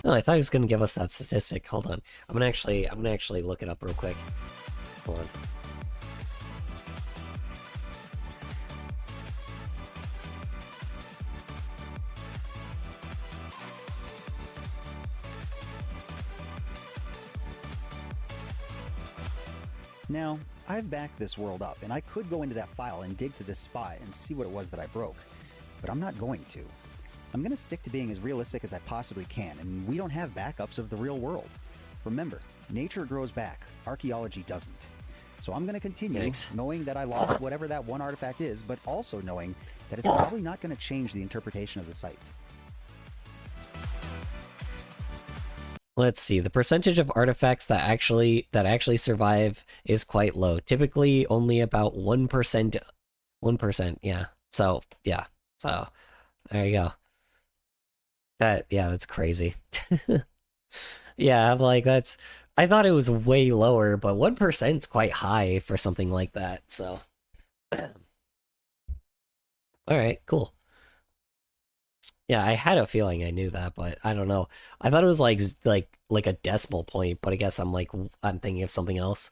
S1: Oh, I thought he was gonna give us that statistic. Hold on. I'm gonna actually look it up real quick. Hold on.
S4: Now, I've backed this world up, and I could go into that file and dig to this spot and see what it was that I broke. But I'm not going to. I'm going to stick to being as realistic as I possibly can, and we don't have backups of the real world. Remember, nature grows back, archaeology doesn't. So I'm going to continue
S1: Yikes.
S4: knowing that I lost whatever that one artifact is, but also knowing that it's probably not going to change the interpretation of the site.
S1: Let's see. The percentage of artifacts that actually survive is quite low. Typically, only about 1%. 1%, yeah. So yeah, so there you go. That's crazy. Yeah, I'm like I thought it was way lower, but 1%'s quite high for something like that. So, all right, cool. Yeah, I had a feeling I knew that, but I don't know. I thought it was like a decimal point, but I guess I'm thinking of something else.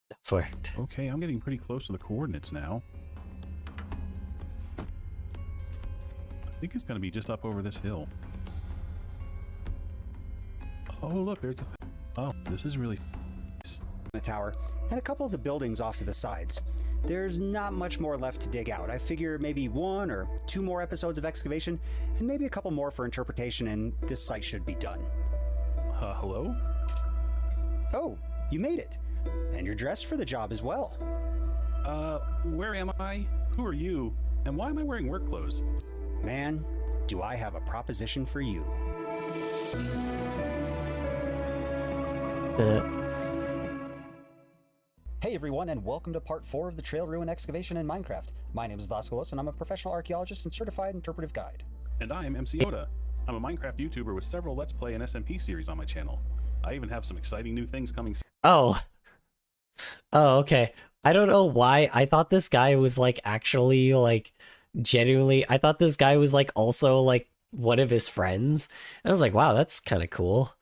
S1: That's worked.
S8: Okay, I'm getting pretty close to the coordinates now. I think it's going to be just up over this hill. Oh, look, there's a... Oh, this is really...
S4: A tower, and a couple of the buildings off to the sides. There's not much more left to dig out. I figure maybe 1 or 2 more episodes of excavation, and maybe a couple more for interpretation, and this site should be done.
S8: Hello?
S4: Oh, you made it. And you're dressed for the job as well.
S8: Where am I? Who are you? And why am I wearing work clothes?
S4: Man, do I have a proposition for you. Hey everyone, and welcome to part 4 of the Trail Ruin excavation in Minecraft. My name is Laskalos, and I'm a professional archaeologist and certified interpretive guide.
S8: And I am MC Oda. I'm a Minecraft YouTuber with several Let's Play and SMP series on my channel. I even have some exciting new things coming soon.
S1: Oh, okay. I don't know why. I thought this guy was actually genuinely. I thought this guy was also one of his friends. And I was like, wow, that's kind of cool.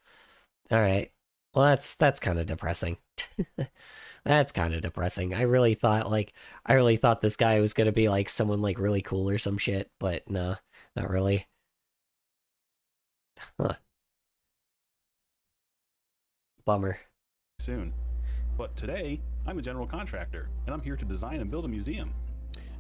S1: All right. Well, that's kind of depressing. That's kind of depressing. I really thought this guy was gonna be someone really cool or some shit, but no, not really. Huh. Bummer.
S8: Soon. But today, I'm a general contractor, and I'm here to design and build a museum.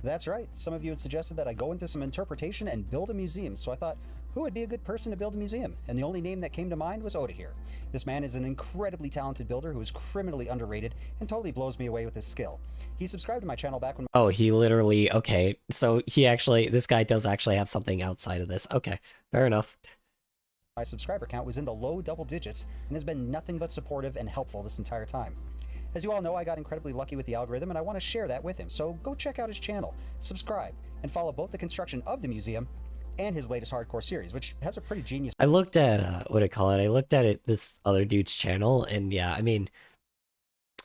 S4: That's right. Some of you had suggested that I go into some interpretation and build a museum, so I thought, who would be a good person to build a museum? And the only name that came to mind was Oda here. This man is an incredibly talented builder who is criminally underrated and totally blows me away with his skill. He subscribed to my channel back when...
S1: Oh, he literally... Okay, so this guy does actually have something outside of this. Okay, fair enough.
S4: My subscriber count was in the low double digits and has been nothing but supportive and helpful this entire time. As you all know, I got incredibly lucky with the algorithm, and I want to share that with him, so go check out his channel, subscribe, and follow both the construction of the museum and his latest hardcore series, which has a pretty genius...
S1: I looked at, I looked at it, this other dude's channel, and yeah, I mean,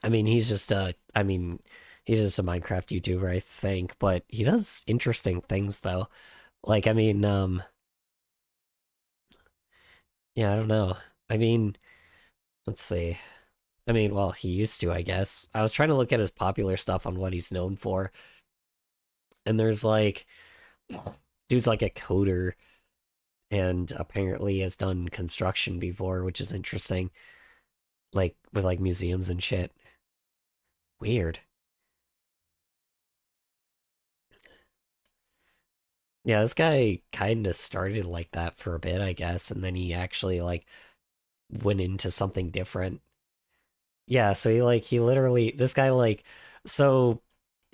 S1: he's just a Minecraft YouTuber, I think, but he does interesting things, though. Yeah, I don't know. Let's see. Well, he used to, I guess. I was trying to look at his popular stuff on what he's known for. And there's dude's a coder. And apparently has done construction before, which is interesting. With museums and shit. Weird. Yeah, this guy kind of started like that for a bit, I guess. And then he actually went into something different. Yeah, so he literally, this guy so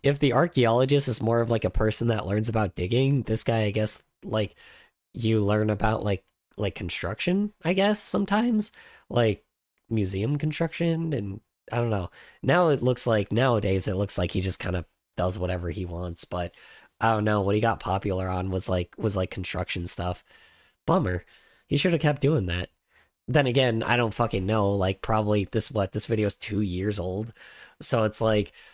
S1: if the archaeologist is more of a person that learns about digging, this guy, I guess, you learn about construction, I guess, sometimes, museum construction, and I don't know. Nowadays it looks like he just kind of does whatever he wants, but I don't know, what he got popular on was construction stuff. Bummer. He should have kept doing that. Then again, I don't fucking know, probably this video is 2 years old, so it's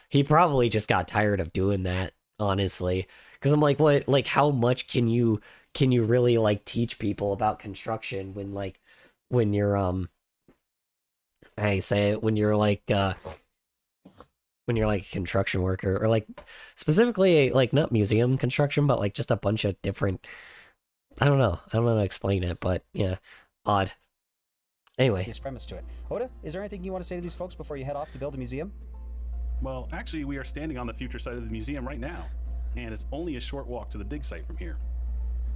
S1: he probably just got tired of doing that, honestly, because I'm what, how much can you really, teach people about construction when you're, when you're a construction worker, or specifically, not museum construction, but just a bunch of different, I don't know how to explain it, but yeah, odd. Anyway.
S4: His premise to it. Oda, is there anything you want to say to these folks before you head off to build a museum?
S8: Well, actually, we are standing on the future site of the museum right now, and it's only a short walk to the dig site from here.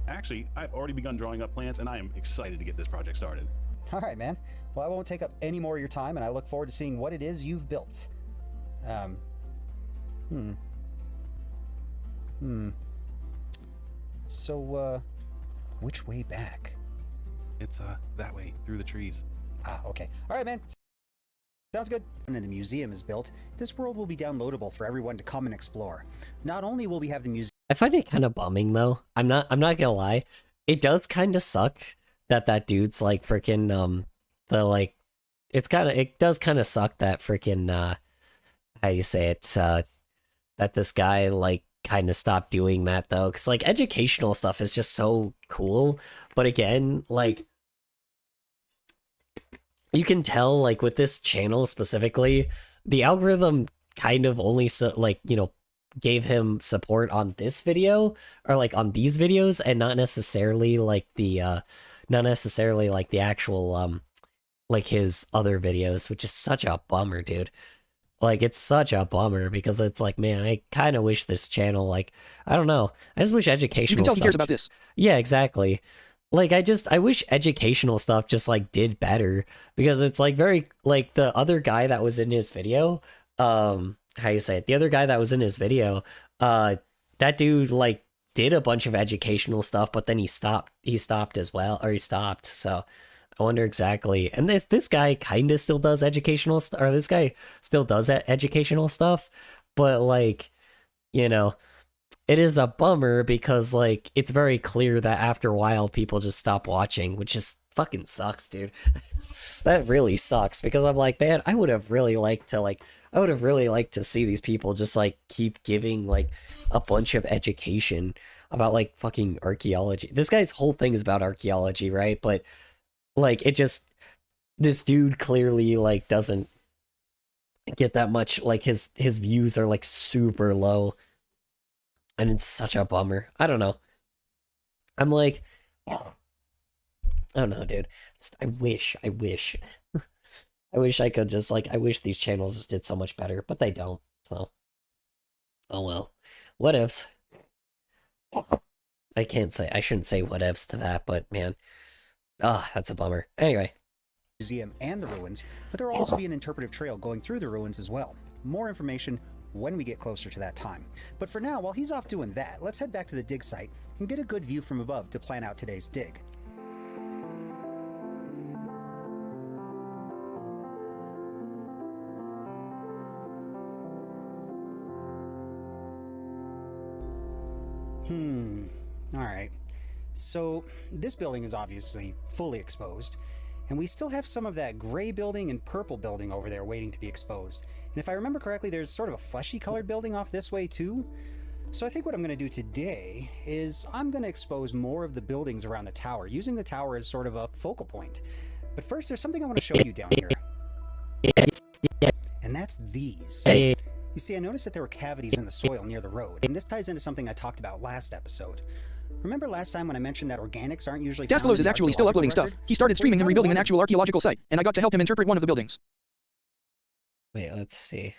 S8: Actually, I've already begun drawing up plans, and I am excited to get this project started.
S4: All right, man. Well, I won't take up any more of your time, and I look forward to seeing what it is you've built. Um. So, which way back?
S8: It's that way through the trees.
S4: Ah, okay. All right, man. Sounds good. When the museum is built, this world will be downloadable for everyone to come and explore. Not only will we have the museum.
S1: I find it kind of bumming though. I'm not gonna lie. It does kind of suck that that dude's like freaking the like it does kind of suck that freaking how you say it that this guy like kind of stopped doing that though, cuz like educational stuff is just so cool, but again, like you can tell like with this channel specifically, the algorithm kind of only gave him support on this video or like on these videos and not necessarily like the actual like his other videos, which is such a bummer, dude. Like it's such a bummer because it's like, man, I kind of wish this channel, like, I don't know, I just wish educational
S2: You can tell he
S1: stuff.
S2: cares about this.
S1: Yeah, exactly. Like I wish educational stuff just like did better because it's like very like the other guy that was in his video, how you say it? The other guy that was in his video, that dude like did a bunch of educational stuff, but then he stopped as well, or he stopped. So I wonder exactly. And this guy kind of still does educational stuff, or this guy still does educational stuff, but like, you know, it is a bummer because like it's very clear that after a while people just stop watching, which just fucking sucks, dude. That really sucks because I'm like, man, I would have really liked to see these people just like keep giving like a bunch of education about like fucking archaeology. This guy's whole thing is about archaeology, right? But like this dude clearly like doesn't get that much, like his views are like super low. And it's such a bummer. I don't know. I'm like, I don't know, dude. I wish. I wish I could just like, I wish these channels just did so much better, but they don't. So, oh well. What ifs? I shouldn't say what ifs to that, but man, that's a bummer. Anyway.
S4: Museum and the ruins, but there will also be an interpretive trail going through the ruins as well. More information when we get closer to that time. But for now, while he's off doing that, let's head back to the dig site and get a good view from above to plan out today's dig. Alright. So, this building is obviously fully exposed, and we still have some of that gray building and purple building over there waiting to be exposed. And if I remember correctly, there's sort of a fleshy colored building off this way too. So I think what I'm going to do today is I'm going to expose more of the buildings around the tower, using the tower as sort of a focal point. But first, there's something I want to show you down here. And that's these. You see, I noticed that there were cavities in the soil near the road, and this ties into something I talked about last episode. Remember last time when I mentioned that organics aren't usually found
S2: Dascalos
S4: in
S2: is
S4: the
S2: actually still uploading
S4: archaeological
S2: stuff.
S4: record?
S2: He started streaming him
S4: Well,
S2: rebuilding an
S4: kinda
S2: actual archaeological site, and I got to help him interpret one of the buildings.
S1: Wait, let's see.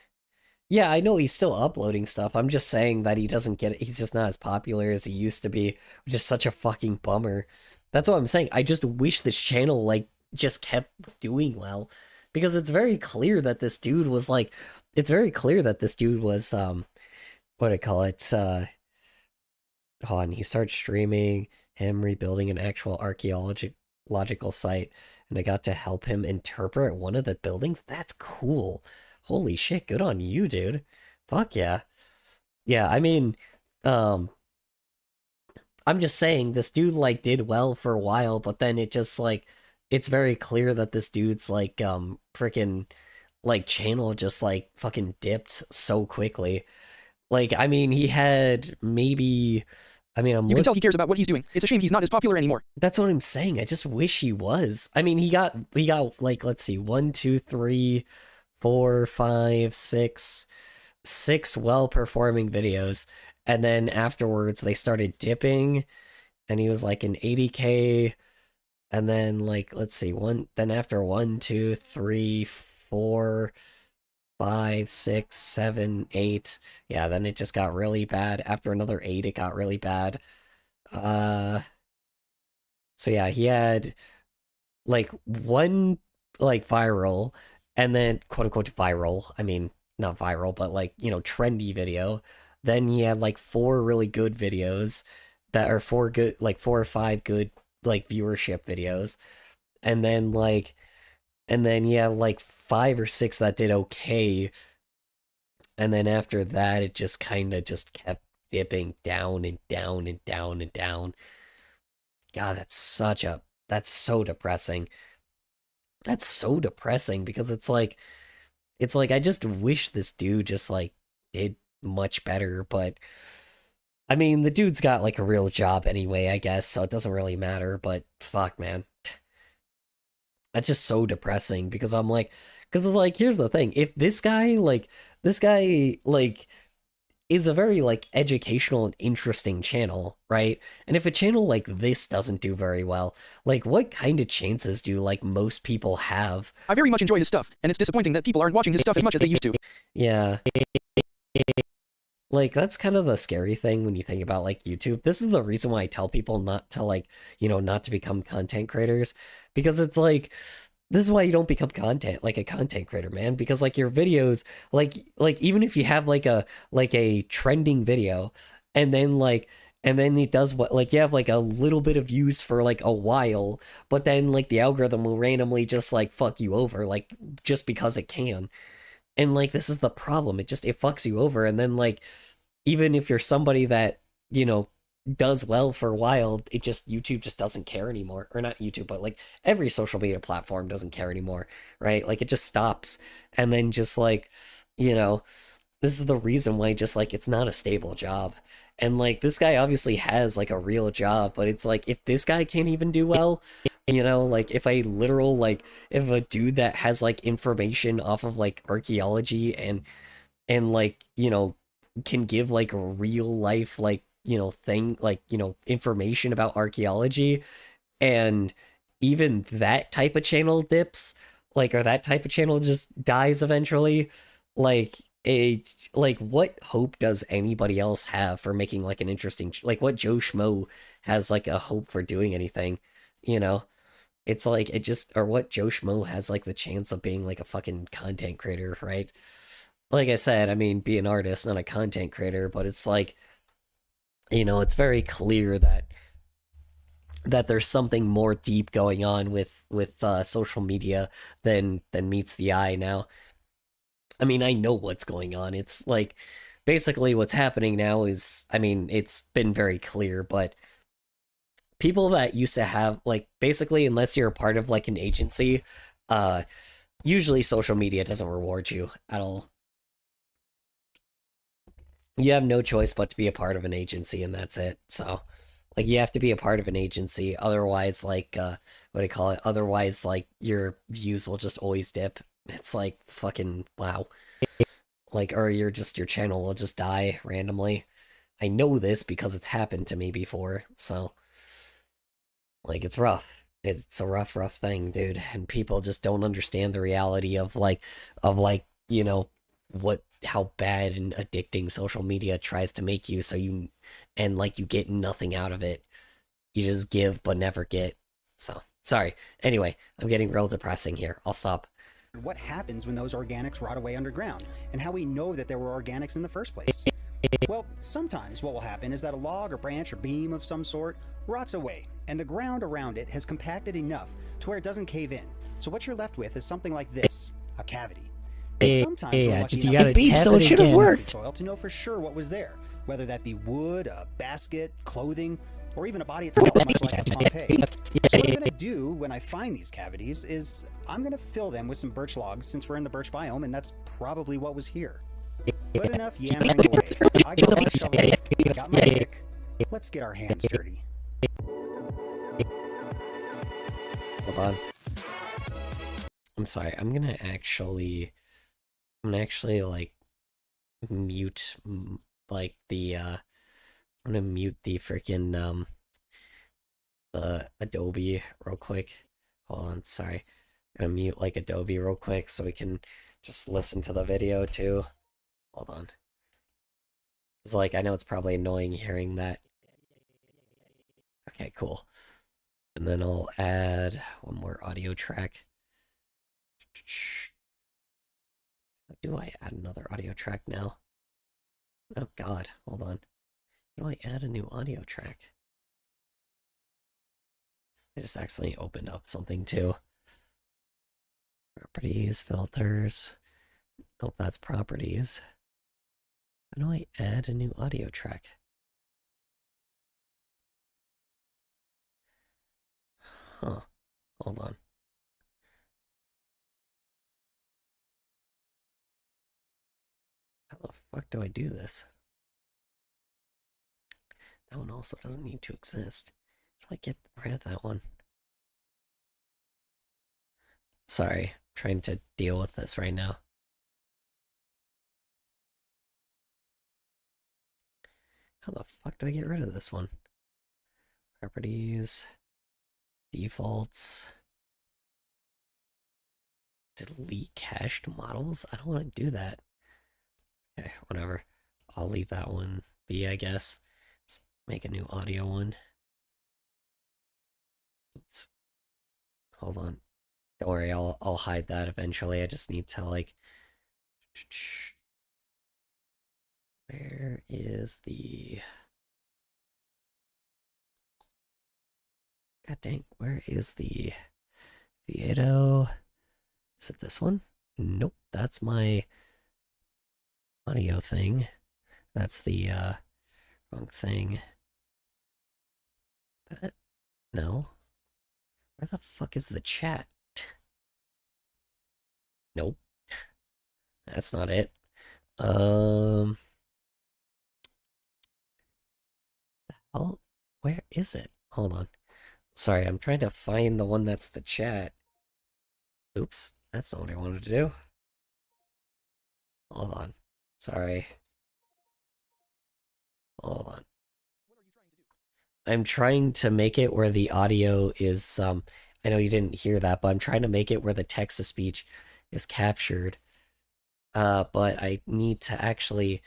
S1: Yeah, I know he's still uploading stuff. I'm just saying that he doesn't get it. He's just not as popular as he used to be, which is such a fucking bummer. That's what I'm saying. I just wish this channel, like, just kept doing well. Because it's very clear that this dude was, like... It's very clear that this dude was, what do I call it? Hold on, he started streaming him rebuilding an actual archaeological site, and I got to help him interpret one of the buildings? That's cool. Holy shit, good on you, dude. Fuck yeah. Yeah, I mean, I'm just saying, this dude, like, did well for a while, but then it just, like, it's very clear that this dude's, like, freaking, like, channel just, like, fucking dipped so quickly. Like, I mean, he had maybe... I mean,
S2: You can tell he cares about what he's doing. It's a shame he's not as popular anymore.
S1: That's what I'm saying. I just wish he was. I mean, he got like, let's see, 1, 2, 3, 4, 5, 6 well-performing videos, and then afterwards they started dipping, and he was like an 80K, and then like, let's see, then after 1, 2, 3, 4, 5, 6, 7, 8. Yeah, then it just got really bad. After another 8, it got really bad. So yeah, he had like one like viral, and then quote unquote viral. I mean, not viral, but like, trendy video. Then you had like 4 really good videos that are 4 or 5 good like viewership videos. And then you had like 5 or 6 that did okay. And then after that, it just kind of just kept dipping down and down and down and down. God, that's so depressing. That's so depressing because it's like I just wish this dude just like did much better, but I mean, the dude's got like a real job anyway, I guess, so it doesn't really matter, but fuck, man. That's just so depressing because I'm like, here's the thing. If this guy is a very like educational and interesting channel, right? And if a channel like this doesn't do very well, like what kind of chances do like most people have?
S2: I very much enjoy his stuff, and it's disappointing that people aren't watching his stuff as much as they used to.
S1: Yeah. Like that's kind of the scary thing when you think about like YouTube. This is the reason why I tell people not to like, not to become content creators, because it's like this is why you don't become a content creator, man, because like your videos, like even if you have like a trending video and then it does what, like you have like a little bit of views for like a while, but then like the algorithm will randomly just like fuck you over, like just because it can. And like this is the problem. It fucks you over, and then like even if you're somebody that, does well for a while, YouTube just doesn't care anymore. Or not YouTube, but like every social media platform doesn't care anymore, right? Like it just stops. And then just like, this is the reason why just like it's not a stable job. And like this guy obviously has like a real job, but it's like if this guy can't even do well, like if a dude that has like information off of like archaeology and like, can give like real life like, thing like, information about archaeology, and even that type of channel dips, like, or that type of channel just dies eventually, like what hope does anybody else have for making like an interesting, like what Joe Schmo has like a hope for doing anything, it's like or what Joe Schmo has like the chance of being like a fucking content creator, right? Like I said, I mean, be an artist, not a content creator, but it's like, it's very clear that there's something more deep going on with social media than meets the eye now. I mean, I know what's going on. It's like basically what's happening now is, I mean, it's been very clear, but people that used to have like basically, unless you're a part of like an agency, usually social media doesn't reward you at all. You have no choice but to be a part of an agency, and that's it. So like you have to be a part of an agency, otherwise like what do you call it, otherwise like your views will just always dip. It's like fucking wow. Like, or your channel will just die randomly. I know this because it's happened to me before, so like it's rough. It's a rough thing, dude. And people just don't understand the reality of how bad and addicting social media tries to make you, so you get nothing out of it. You just give but never get. So sorry. Anyway, I'm getting real depressing here. I'll stop.
S4: What happens when those organics rot away underground, and how we know that there were organics in the first place. Well, sometimes what will happen is that a log or branch or beam of some sort rots away, and the ground around it has compacted enough to where it doesn't cave in. So what you're left with is something like this, a cavity. Sometimes we're lucky
S3: you
S4: enough
S3: gotta
S4: to
S3: tap
S1: so it
S3: it
S1: should have
S3: again.
S1: worked.
S4: soil to know for sure what was there, whether that be wood, a basket, clothing, or even a body itself, much like a Pompeii. So what I'm going to do when I find these cavities is I'm going to fill them with some birch logs, since we're in the birch biome, and that's probably what was here. But enough yammering away. I got my shovel, I got my pick. Let's get our hands dirty.
S1: Hold on. I'm sorry. I'm gonna actually like mute like the I'm gonna mute the freaking the Adobe real quick. Hold on, sorry. I'm gonna mute like Adobe real quick so we can just listen to the video too. Hold on. It's like, I know it's probably annoying hearing that. Okay, cool. And then I'll add one more audio track. How do I add another audio track now? Oh god, hold on. How do I add a new audio track? I just accidentally opened up something too. Properties, filters. Nope, that's properties. How do I add a new audio track? Huh. Hold on. How the fuck do I do this? That one also doesn't need to exist. How do I get rid of that one? Sorry, I'm trying to deal with this right now. How the fuck do I get rid of this one? Properties, defaults, delete cached models? I don't want to do that. Okay, whatever. I'll leave that one be, I guess. Let's make a new audio one. Oops. Hold on. Don't worry, I'll hide that eventually. I just need to like where is the God dang, where is the Vieto? Is it this one? Nope, that's my audio thing. That's the wrong thing. That no. Where the fuck is the chat? Nope. That's not it. The hell? Where is it? Hold on. Sorry, I'm trying to find the one that's the chat. Oops, that's not what I wanted to do. Hold on. Sorry. Hold on. I'm trying to make it where the audio is, I know you didn't hear that, but I'm trying to make it where the text-to-speech is captured. But I need to actually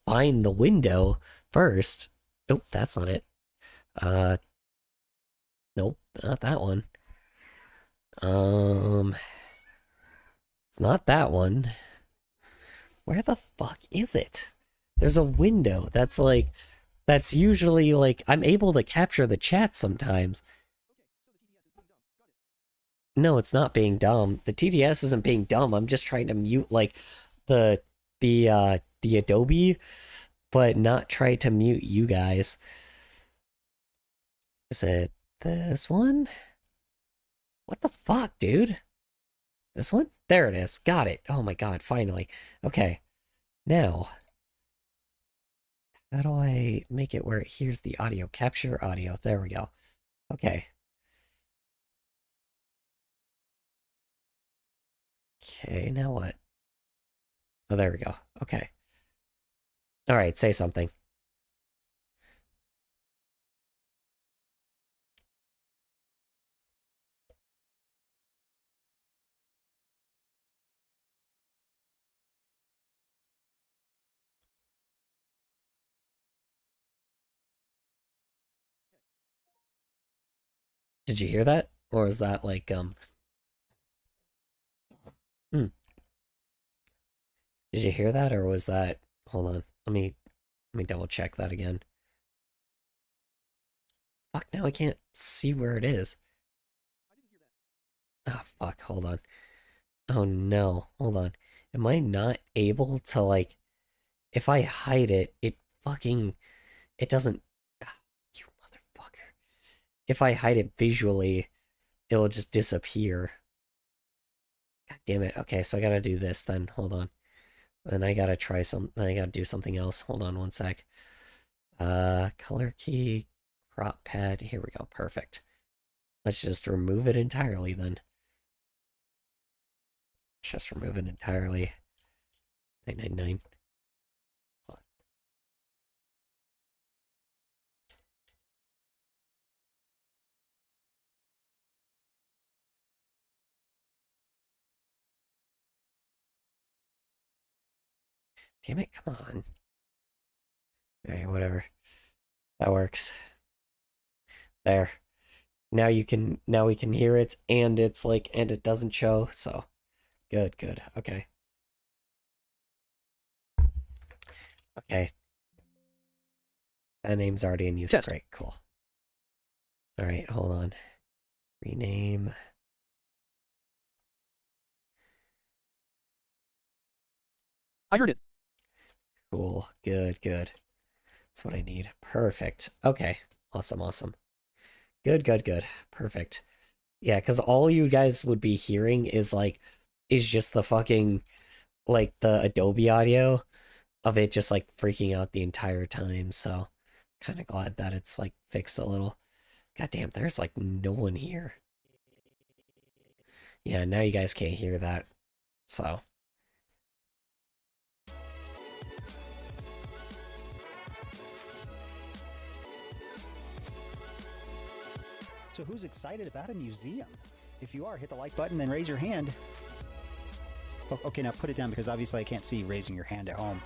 S1: find the window first. Nope, that's not it. Nope, not that one. It's not that one. Where the fuck is it? There's a window that's like, that's usually like, I'm able to capture the chat sometimes. No, it's not being dumb. The TTS isn't being dumb. I'm just trying to mute like the Adobe, but not try to mute you guys. Is it this one? What the fuck, dude? This one? There it is. Got it. Oh my god, finally. Okay. Now, how do I make it where it hears the audio? Capture audio. There we go. Okay. Okay, now what? Oh, there we go. Okay. All right, say something. Did you hear that? Or is that like, Did you hear that, or was that... Hold on. Let me double check that again. Fuck, now I can't see where it is. Oh, fuck, hold on. Oh no, hold on. Am I not able to, like... If I hide it, it fucking... It doesn't... You motherfucker. If I hide it visually, it'll just disappear. God damn it. Okay, so I gotta do this then. Hold on. Then I gotta try I gotta do something else. Hold on one sec. Color key, crop pad. Here we go. Perfect. Let's just remove it entirely then. Just remove it entirely. 999. Damn it, come on. Alright, whatever. That works. There. Now we can hear it, and it's like, and it doesn't show, so. Good, okay. Okay. That name's already in use.
S2: Test.
S1: Great, cool. Alright, hold on. Rename.
S2: I heard it.
S1: Cool. Good, good. That's what I need. Perfect. Okay. Awesome, awesome. Good, good, good. Perfect. Yeah, because all you guys would be hearing is just the fucking, like, the Adobe audio of it just, like, freaking out the entire time, so kind of glad that it's, like, fixed a little. Goddamn, there's, like, no one here. Yeah, now you guys can't hear that, so.
S4: So who's excited about a museum? If you are, hit the like button and raise your hand. Oh, okay, now put it down because obviously I can't see you raising your hand at home.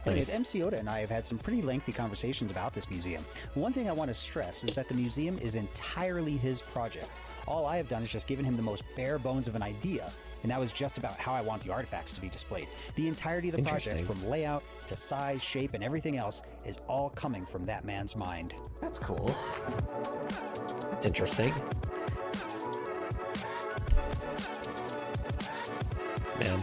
S1: Nice.
S4: MC Yoda and I have had some pretty lengthy conversations about this museum. One thing I want to stress is that the museum is entirely his project. All I have done is just given him the most bare bones of an idea, and that was just about how I want the artifacts to be displayed. The entirety of the project,
S1: Interesting.
S4: from layout to size, shape, and everything else, is all coming from that man's mind.
S1: That's cool. That's interesting. Man.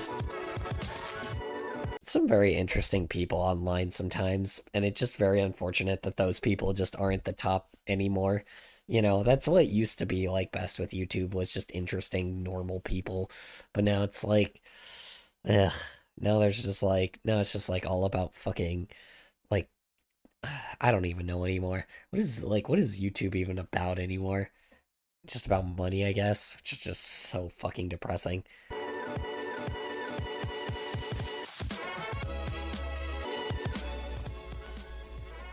S1: Some very interesting people online sometimes, and it's just very unfortunate that those people just aren't the top anymore. You know, that's what used to be like best with YouTube, was just interesting, normal people. But now it's like, ugh. Now there's just like, now it's just like all about fucking, like, I don't even know anymore. What is YouTube even about anymore? Just about money, I guess, which is just so fucking depressing.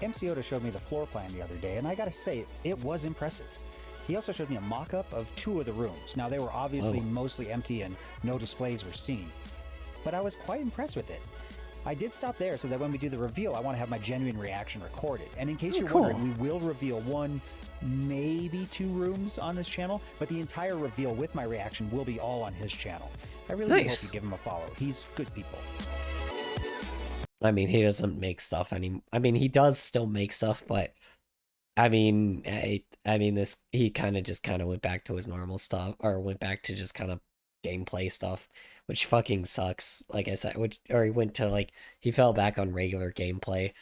S4: MC Yoda showed me the floor plan the other day, and I gotta say, it was impressive. He also showed me a mock-up of 2 of the rooms. Now, they were obviously mostly empty and no displays were seen, but I was quite impressed with it. I did stop there so that when we do the reveal, I want to have my genuine reaction recorded. And in case you're
S1: cool.
S4: wondering, we will reveal 1, maybe 2 rooms on this channel, but the entire reveal with my reaction will be all on his channel. I really do hope
S1: Nice.
S4: you give him a follow. He's good people.
S1: I mean, he doesn't make stuff anymore. I mean, he does still make stuff, but I mean, he kind of went back to his normal stuff, or went back to just kind of gameplay stuff, which fucking sucks. Like I said, he fell back on regular gameplay,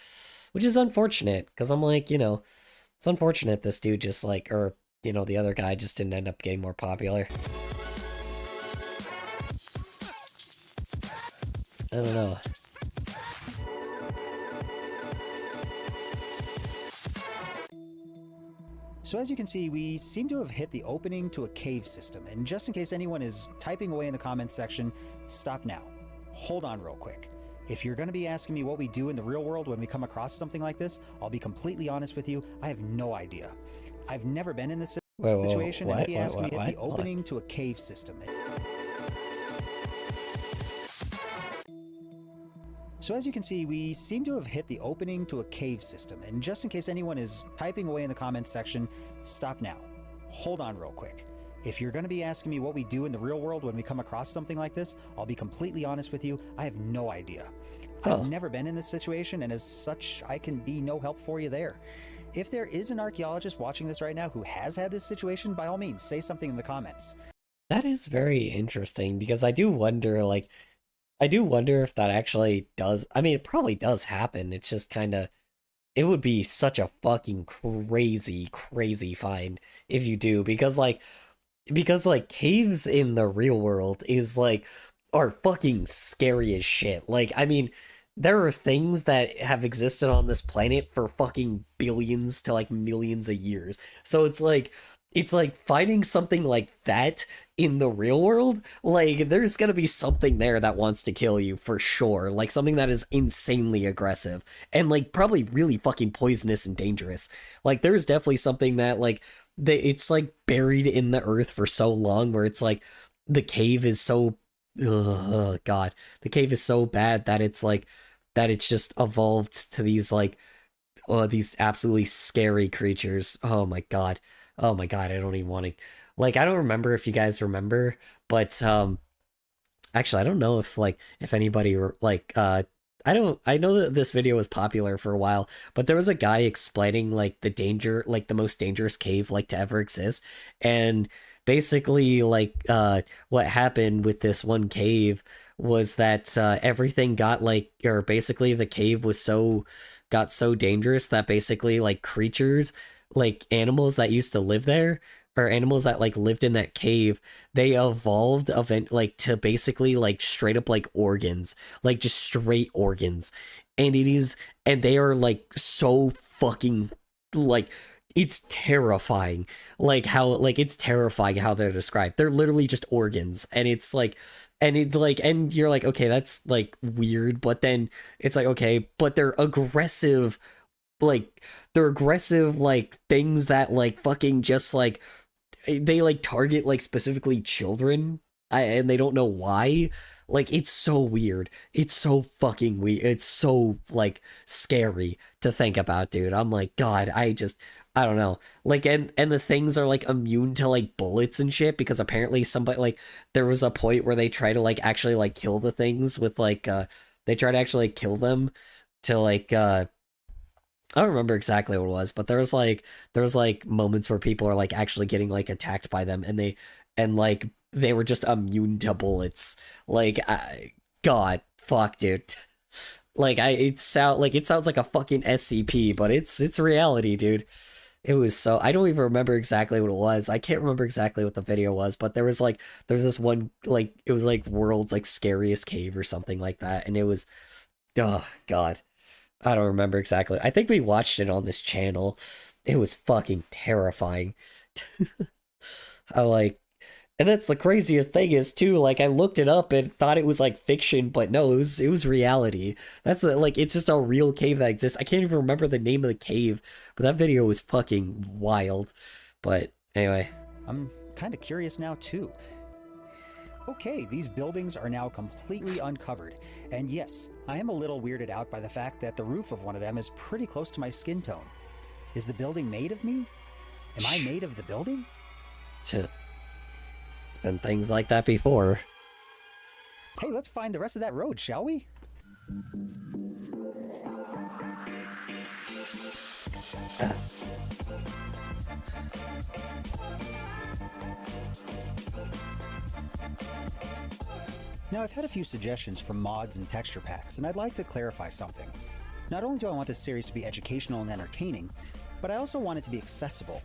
S1: which is unfortunate, because I'm like, it's unfortunate this dude just like, or, the other guy just didn't end up getting more popular. I don't know.
S4: So as you can see, we seem to have hit the opening to a cave system, and just in case anyone is typing away in the comments section, stop now. Hold on real quick. If you're going to be asking me what we do in the real world when we come across something like this, I'll be completely honest with you, I have no idea. I've never been in this situation, and if you ask me, hit the opening to a cave system. So as you can see, we seem to have hit the opening to a cave system, and just in case anyone is typing away in the comments section, stop now. Hold on real quick. If you're going to be asking me what we do in the real world when we come across something like this, I'll be completely honest with you, I have no idea. I've never been in this situation, and as such, I can be no help for you there. If there is an archaeologist watching this right now who has had this situation, by all means, say something in the comments.
S1: That is very interesting, because I do wonder if that actually does. I mean, it probably does happen. It's just kind of, it would be such a fucking crazy, crazy find if you do, because caves in the real world are fucking scary as shit. Like, I mean, there are things that have existed on this planet for fucking billions to like millions of years. So it's like finding something like that in the real world, like, there's gonna be something there that wants to kill you for sure. Like, something that is insanely aggressive and like probably really fucking poisonous and dangerous. Like, there's definitely something that it's like buried in the earth for so long, where it's like the cave is so, oh god, the cave is so bad that it's just evolved to these these absolutely scary creatures. Oh my god, I don't even want to, I don't remember if you guys remember, but actually I don't know if anybody I know that this video was popular for a while, but there was a guy explaining like the most dangerous cave like to ever exist. And basically like what happened with this one cave was that everything got like, or basically the cave got so dangerous that basically like creatures, like animals that used to live there, or animals that like lived in that cave, they evolved like to basically like straight up like organs, like just straight organs. And they are like so fucking like, it's terrifying. It's terrifying how they're described. They're literally just organs. And it's like, and you're like, okay, that's like weird, but then it's like, okay, but they're aggressive, like things that like fucking just like, they like target like specifically children, and they don't know why. Like, it's so weird. It's so fucking weird. It's so like scary to think about, dude. I'm like, God, I don't know. Like, and the things are like immune to like bullets and shit, because apparently somebody, like, there was a point where they try to like actually like kill the things with like they try to actually like, kill them to like I don't remember exactly what it was, but there was like moments where people are like actually getting like attacked by them, and they were just immune to bullets. Like, God, fuck, dude. Like, it sounds like a fucking SCP, but it's reality, dude. It was so, I don't even remember exactly what it was. I can't remember exactly what the video was, but there was this one, like, it was like world's like scariest cave or something like that, and it was, oh God. I don't remember exactly. I think we watched it on this channel. It was fucking terrifying. And that's the craziest thing is too, like, I looked it up and thought it was like fiction, but no, it was reality. It's just a real cave that exists. I can't even remember the name of the cave, but that video was fucking wild. But anyway.
S4: I'm kind of curious now too. Okay, these buildings are now completely uncovered, and yes, I am a little weirded out by the fact that the roof of one of them is pretty close to my skin tone. Is the building made of me? Am I made of the building?
S1: It's been things like that before.
S4: Hey, let's find the rest of that road, shall we? Now, I've had a few suggestions from mods and texture packs, and I'd like to clarify something. Not only do I want this series to be educational and entertaining, but I also want it to be accessible.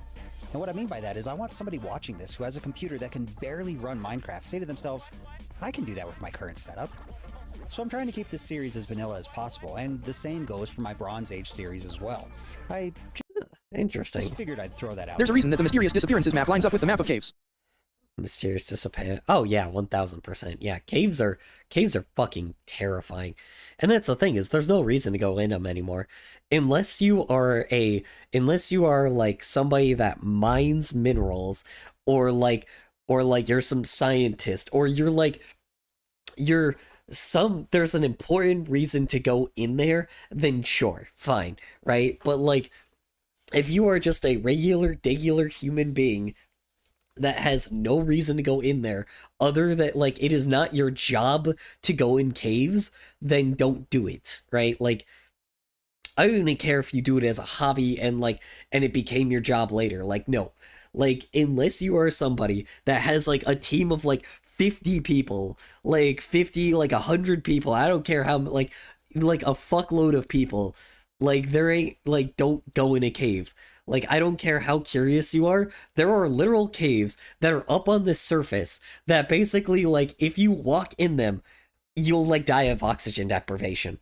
S4: And what I mean by that is I want somebody watching this who has a computer that can barely run Minecraft say to themselves, I can do that with my current setup. So I'm trying to keep this series as vanilla as possible, and the same goes for my Bronze Age series as well. I
S1: Interesting.
S4: just figured I'd throw that out.
S2: There's a reason that the Mysterious Disappearances map lines up with the map of caves.
S1: Mysterious disappearance. Oh yeah, 1000%. Yeah, caves are fucking terrifying. And that's the thing, is there's no reason to go in them anymore. Unless you are like somebody that mines minerals, or like you're some scientist, or there's an important reason to go in there, then sure, fine, right? But like, if you are just a regular human being that has no reason to go in there, other than like it is not your job to go in caves, then don't do it, right? Like, I don't even care if you do it as a hobby and it became your job later. Like, no, like, unless you are somebody that has like a team of like 50 people, like 100 people, I don't care how, like a fuckload of people, like, there ain't, like, don't go in a cave. Like, I don't care how curious you are, there are literal caves that are up on this surface that basically, like, if you walk in them, you'll, like, die of oxygen deprivation.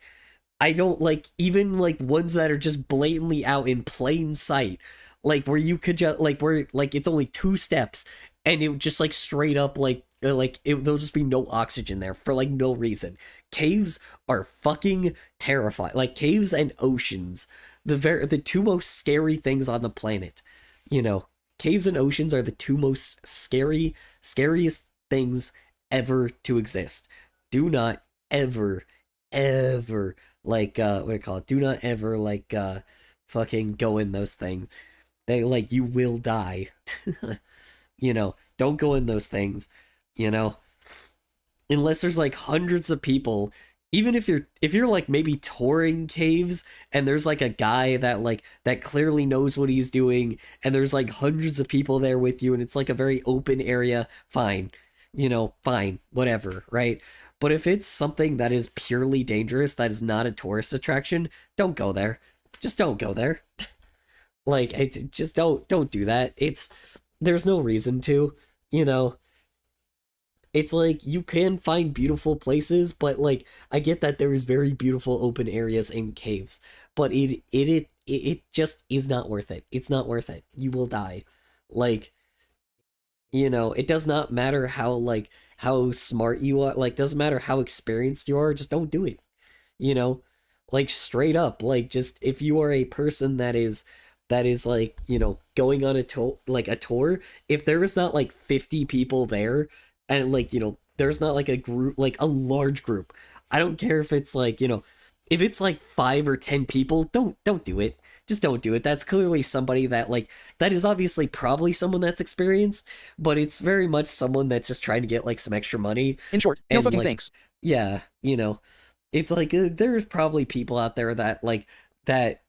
S1: I don't, like, even, like, ones that are just blatantly out in plain sight, like, where you could just, like, where, like, it's only 2 steps, and it would just, like, straight up, there'll just be no oxygen there for, like, no reason. Caves are fucking terrifying. Like, caves and oceans, the 2 most scary things on the planet. You know, caves and oceans are the 2 most scariest things ever to exist. Do not ever, like, what do you call it? Do not ever, like, fucking go in those things. They, like, you will die. You know, don't go in those things, you know? Unless there's, like, hundreds of people even if you're like maybe touring caves and there's like a guy that like that clearly knows what he's doing and there's like hundreds of people there with you and it's like a very open area, fine. You know, fine, whatever, right? But if it's something that is purely dangerous, that is not a tourist attraction, don't go there. Just don't go there. Like, just don't do that. There's no reason to, you know. It's like you can find beautiful places, but like I get that there is very beautiful open areas in caves, but it just is not worth it. It's not worth it. You will die. Like, you know, it does not matter how smart you are, like doesn't matter how experienced you are, just don't do it. You know? Like straight up, like just if you are a person that is like, you know, going on a tour, if there is not like 50 people there and like, you know, there's not like a group, like a large group. I don't care if it's like, you know, if it's like 5 or 10 people, don't do it. Just don't do it. That's clearly somebody that like that is obviously probably someone that's experienced, but it's very much someone that's just trying to get like some extra money.
S2: In short, no
S1: And,
S2: fucking
S1: like,
S2: thanks.
S1: Yeah, you know, it's like there's probably people out there that like that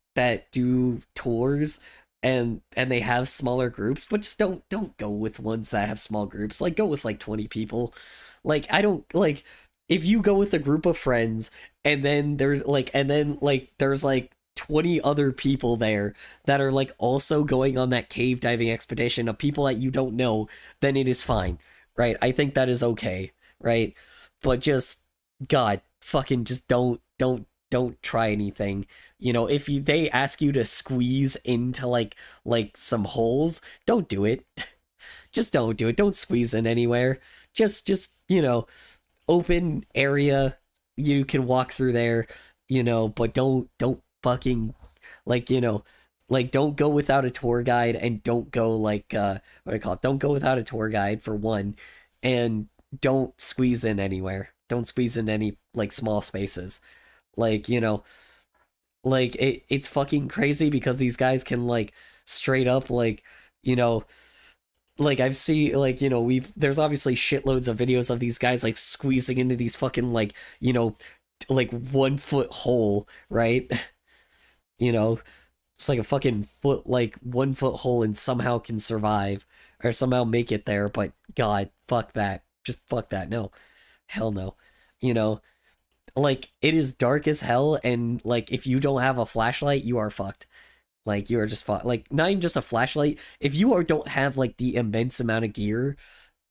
S1: do tours and they have smaller groups, but just don't go with ones that have small groups. Like go with like 20 people. Like I don't like if you go with a group of friends and then there's like 20 other people there that are like also going on that cave diving expedition of people that you don't know, then it is fine, right? I think that is okay, right? But just God, fucking just don't try anything. You know, if they ask you to squeeze into like some holes, don't do it. Just don't do it. Don't squeeze in anywhere. Just you know, open area, you can walk through there, you know, but don't fucking like, you know, like don't go without a tour guide and don't go like what do I call it? Don't go without a tour guide for one, and don't squeeze in anywhere. Don't squeeze in any like small spaces. Like, you know, like it's fucking crazy because these guys can like straight up like, you know, like I've seen like, you know, there's obviously shitloads of videos of these guys like squeezing into these fucking like, you know, like 1 foot hole, right? You know, it's like a fucking foot, like 1 foot hole and somehow can survive or somehow make it there. But God, fuck that. Just fuck that. No, hell no. You know, like it is dark as hell. And like, if you don't have a flashlight, you are fucked. Like you are just fucked. Like not even just a flashlight. If you don't have like the immense amount of gear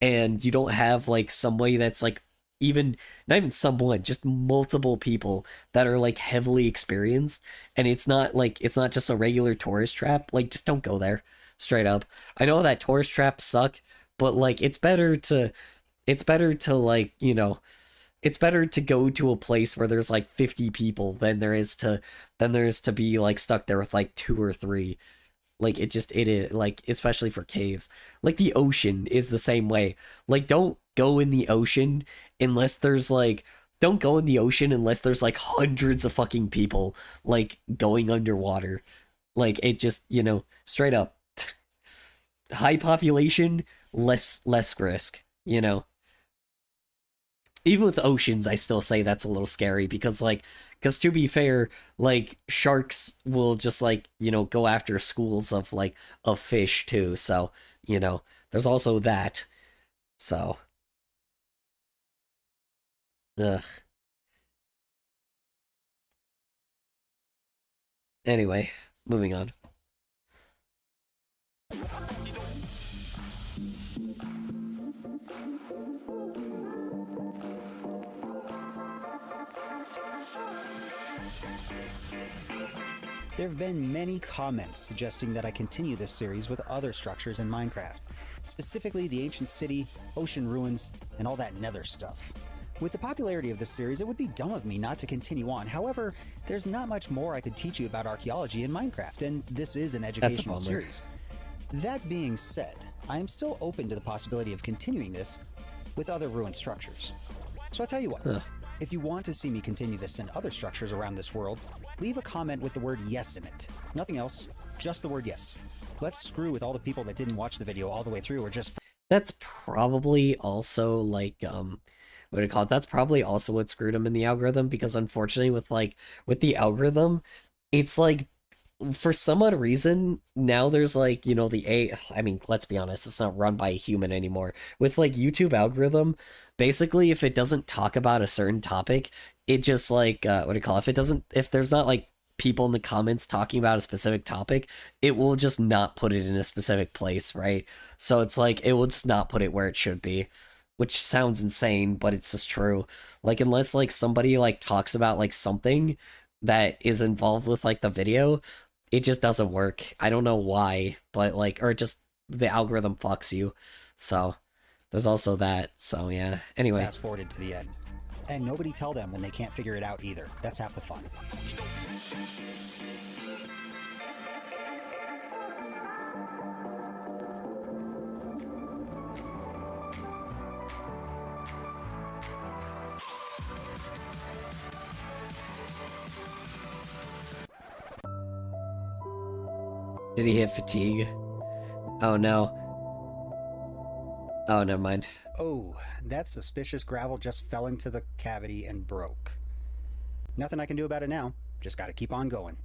S1: and you don't have like somebody that's like, not even someone, just multiple people that are like heavily experienced, and it's not just a regular tourist trap, like just don't go there, straight up. I know that tourist traps suck, but like it's better to like, you know, it's better to go to a place where there's like 50 people than there is to be like stuck there with like 2 or 3. Like it is like, especially for caves. Like the ocean is the same way. Like don't go in the ocean unless there's like hundreds of fucking people like going underwater. Like it just, you know, straight up high population, less risk, you know. Even with oceans, I still say that's a little scary because to be fair, like sharks will just like, you know, go after schools of fish too. So, you know, there's also that. So, ugh. Anyway, moving on.
S4: There have been many comments suggesting that I continue this series with other structures in Minecraft, specifically the ancient city, ocean ruins, and all that nether stuff. With the popularity of this series, it would be dumb of me not to continue on. However, there's not much more I could teach you about archaeology in Minecraft, and this is an educational
S1: bummer.
S4: series. That being said, I am still open to the possibility of continuing this with other ruined structures. So I'll tell you what.
S1: Ugh.
S4: If you want to see me continue this in other structures around this world, leave a comment with the word yes in it. Nothing else, just the word yes. Let's screw with all the people that didn't watch the video all the way through or just...
S1: That's probably also like what do you call it? That's probably also what screwed him in the algorithm, because unfortunately with the algorithm, it's like, for some odd reason, now there's like, I mean, let's be honest, it's not run by a human anymore. With like YouTube algorithm, basically if it doesn't talk about a certain topic, it just like, if there's not like people in the comments talking about a specific topic, it will just not put it in a specific place, right? So it's like, it will just not put it where it should be, which sounds insane, but it's just true. Like, unless like somebody like talks about like something that is involved with like the video, it just doesn't work. I don't know why, but like, or just the algorithm fucks you. So there's also that. So yeah. Anyway.
S4: Fast forwarded to the end. And nobody tell them when they can't figure it out either. That's half the fun.
S1: Did he hit fatigue? Oh no. Oh, never mind.
S4: Oh, that suspicious gravel just fell into the cavity and broke. Nothing I can do about it now. Just gotta keep on going.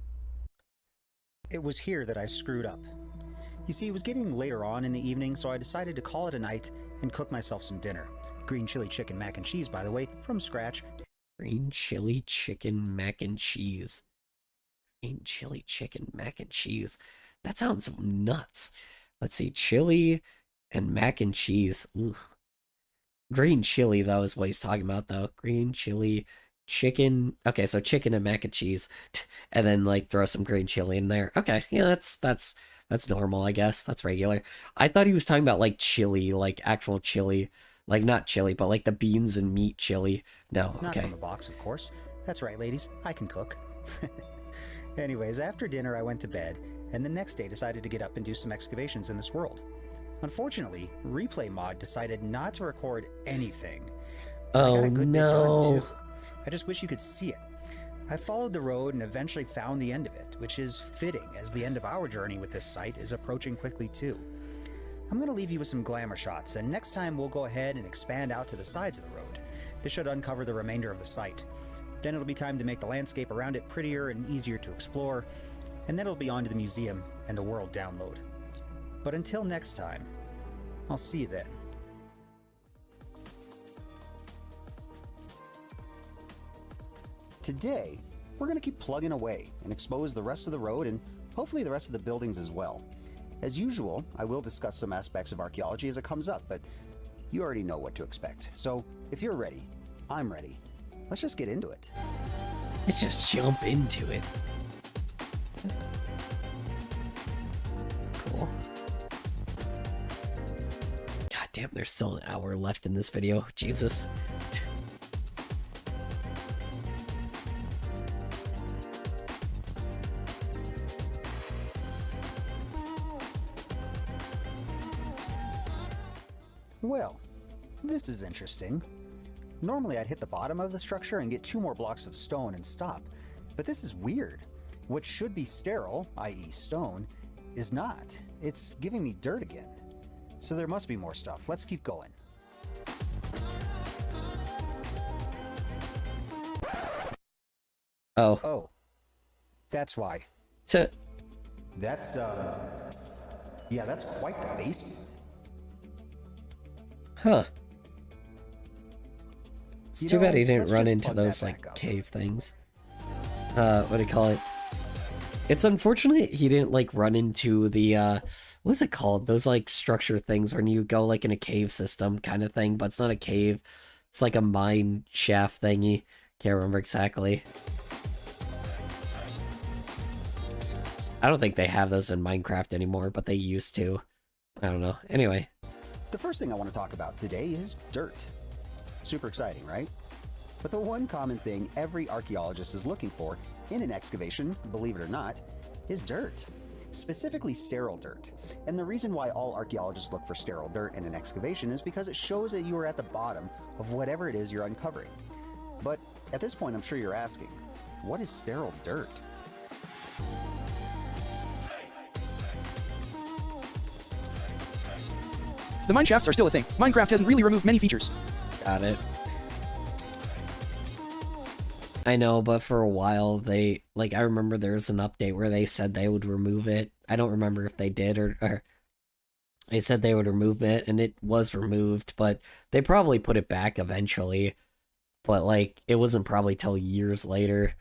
S4: It was here that I screwed up. You see, it was getting later on in the evening, so I decided to call it a night and cook myself some dinner. Green chili chicken mac and cheese, by the way, from scratch.
S1: Green chili chicken mac and cheese. Green chili chicken mac and cheese. That sounds nuts. Let's see, chili and mac and cheese. Ugh. Green chili, though, is what he's talking about, though. Green chili, chicken. Okay, so chicken and mac and cheese, and then like throw some green chili in there. Okay, yeah, that's normal, I guess. That's regular. I thought he was talking about like chili, like actual chili, like not chili, but like the beans and meat chili. No,
S4: Not
S1: okay.
S4: from a box, of course. That's right, ladies. I can cook. Anyways, after dinner, I went to bed, and the next day decided to get up and do some excavations in this world. Unfortunately, Replay Mod decided not to record anything. I got
S1: Oh
S4: a good bit done,
S1: no.
S4: too. I just wish you could see it. I followed the road and eventually found the end of it, which is fitting as the end of our journey with this site is approaching quickly too. I'm going to leave you with some glamour shots, and next time we'll go ahead and expand out to the sides of the road. This should uncover the remainder of the site. Then it'll be time to make the landscape around it prettier and easier to explore, and then it'll be on to the museum and the world download. But until next time, I'll see you then. Today, we're going to keep plugging away and expose the rest of the road and hopefully the rest of the buildings as well. As usual, I will discuss some aspects of archaeology as it comes up, but you already know what to expect. So if you're ready, I'm ready. Let's just get into it.
S1: Let's just jump into it. Cool. God damn, there's still an hour left in this video. Jesus.
S4: Well, this is interesting. Normally I'd hit the bottom of the structure and get 2 more blocks of stone and stop, but this is weird. What should be sterile, i.e. stone, is not. It's giving me dirt again. So there must be more stuff. Let's keep going.
S1: Oh.
S4: Oh, that's why.
S1: So,
S4: That's, yeah, that's quite the basement.
S1: huh. It's
S4: You
S1: too bad
S4: know,
S1: he didn't
S4: let's
S1: run
S4: just
S1: into
S4: plug
S1: those
S4: that
S1: like
S4: back up.
S1: cave things. What do you call it? It's unfortunate he didn't like run into the what's it called? Those like structure things when you go like in a cave system kind of thing, but it's not a cave. It's like a mine shaft thingy. Can't remember exactly. I don't think they have those in Minecraft anymore, but they used to. I don't know. Anyway.
S4: The first thing I want to talk about today is dirt. Super exciting, right? But the one common thing every archaeologist is looking for in an excavation, believe it or not, is dirt. Specifically sterile dirt. And the reason why all archaeologists look for sterile dirt in an excavation is because it shows that you are at the bottom of whatever it is you're uncovering. But at this point, I'm sure you're asking, what is sterile dirt?
S2: The mine shafts are still a thing. Minecraft hasn't really removed many features.
S1: Got it. I know, but for a while they like I remember there was an update where they said they would remove it. I don't remember if they did or they said they would remove it and it was removed, but they probably put it back eventually. But like it wasn't probably till years later.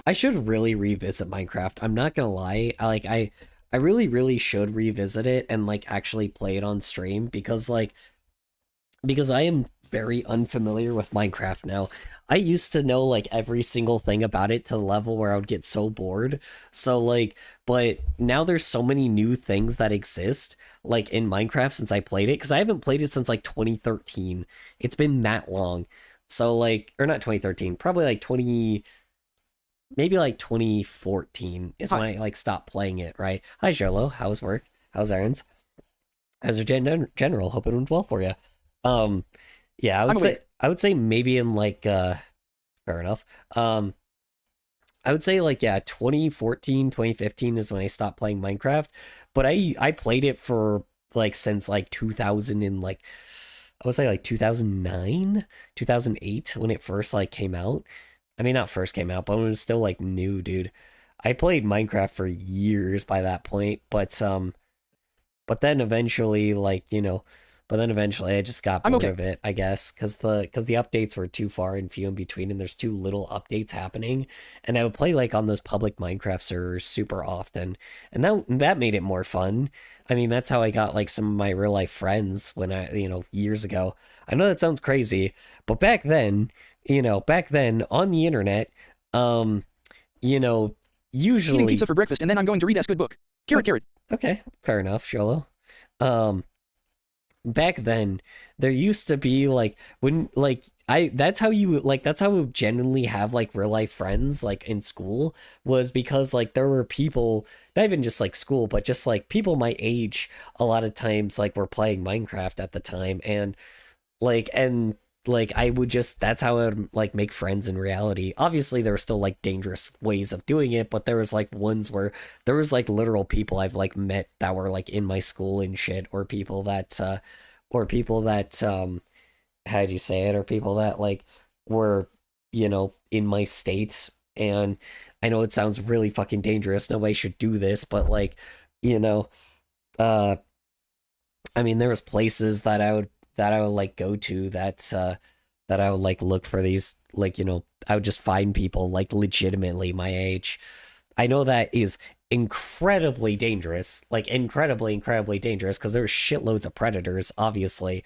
S1: I should really revisit Minecraft. I'm not gonna lie. I really, really should revisit it and like actually play it on stream because I am very unfamiliar with Minecraft now. I used to know like every single thing about it to the level where I would get so bored. So like, but now there's so many new things that exist like in Minecraft since I played it because I haven't played it since like 2013. It's been that long. So like, or not 2013, probably like maybe like 2014 is when I like stopped playing it, right? Hi Jolo, how's work? How's errands? How's your general? Hope it went well for you. Yeah, I would say maybe in like fair enough. I would say like yeah, 2014, 2015 is when I stopped playing Minecraft, but I played it for like since like 2000 and like I would say like 2009, 2008 when it first like came out. I mean, not first came out, but when it was still like new, dude. I played Minecraft for years by that point, but then eventually, like, you know, I just got bored of it, I guess, because the updates were too far and few in between, and there's too little updates happening. And I would play like on those public Minecraft servers super often, and that made it more fun. I mean, that's how I got like some of my real life friends when years ago. I know that sounds crazy, but back then on the internet, usually
S2: eating pizza for breakfast, and then I'm going to read S good book. Carrot.
S1: Okay, fair enough, Sholo. Back then, there used to be like that's how we genuinely have like real life friends like in school was because like there were people, not even just like school, but just like people my age a lot of times like were playing Minecraft at the time and I would just, that's how I would like make friends in reality. Obviously there were still like dangerous ways of doing it, but there was like ones where there was like literal people I've like met that were like in my school and shit, or people that how do you say it, or people that like were, in my state. And I know it sounds really fucking dangerous, nobody should do this, but like, I mean, there was places that I would like go to that I would like look for these, like, I would just find people like legitimately my age. I know that is incredibly dangerous, like incredibly dangerous, because there's shitloads of predators, obviously,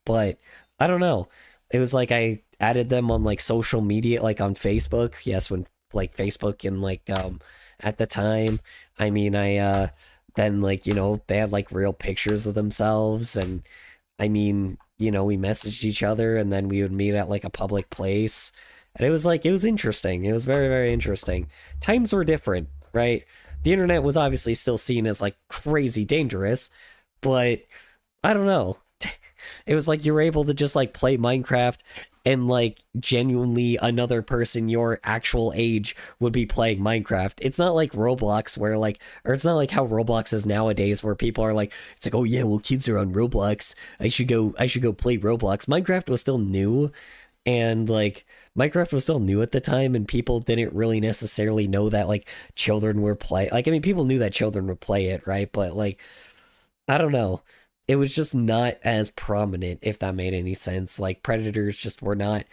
S1: but I don't know. It was like I added them on like social media, like on Facebook. Yes, when like Facebook and like at the time, I mean, I then like they had like real pictures of themselves, and I mean, we messaged each other, and then we would meet at like a public place, and it was interesting. It was very, very interesting. Times were different, right? The internet was obviously still seen as like crazy dangerous, but I don't know. It was like you were able to just like play Minecraft and like genuinely another person your actual age would be playing Minecraft. It's not like Roblox where like, or it's not like how Roblox is nowadays where people are like, it's like, oh yeah, well kids are on Roblox, I should go play Roblox. Minecraft was still new, and like Minecraft was still new at the time, and people didn't really necessarily know that like children were like, I mean, people knew that children would play it, right? But like, I don't know. It was just not as prominent, if that made any sense. Like, predators just were not,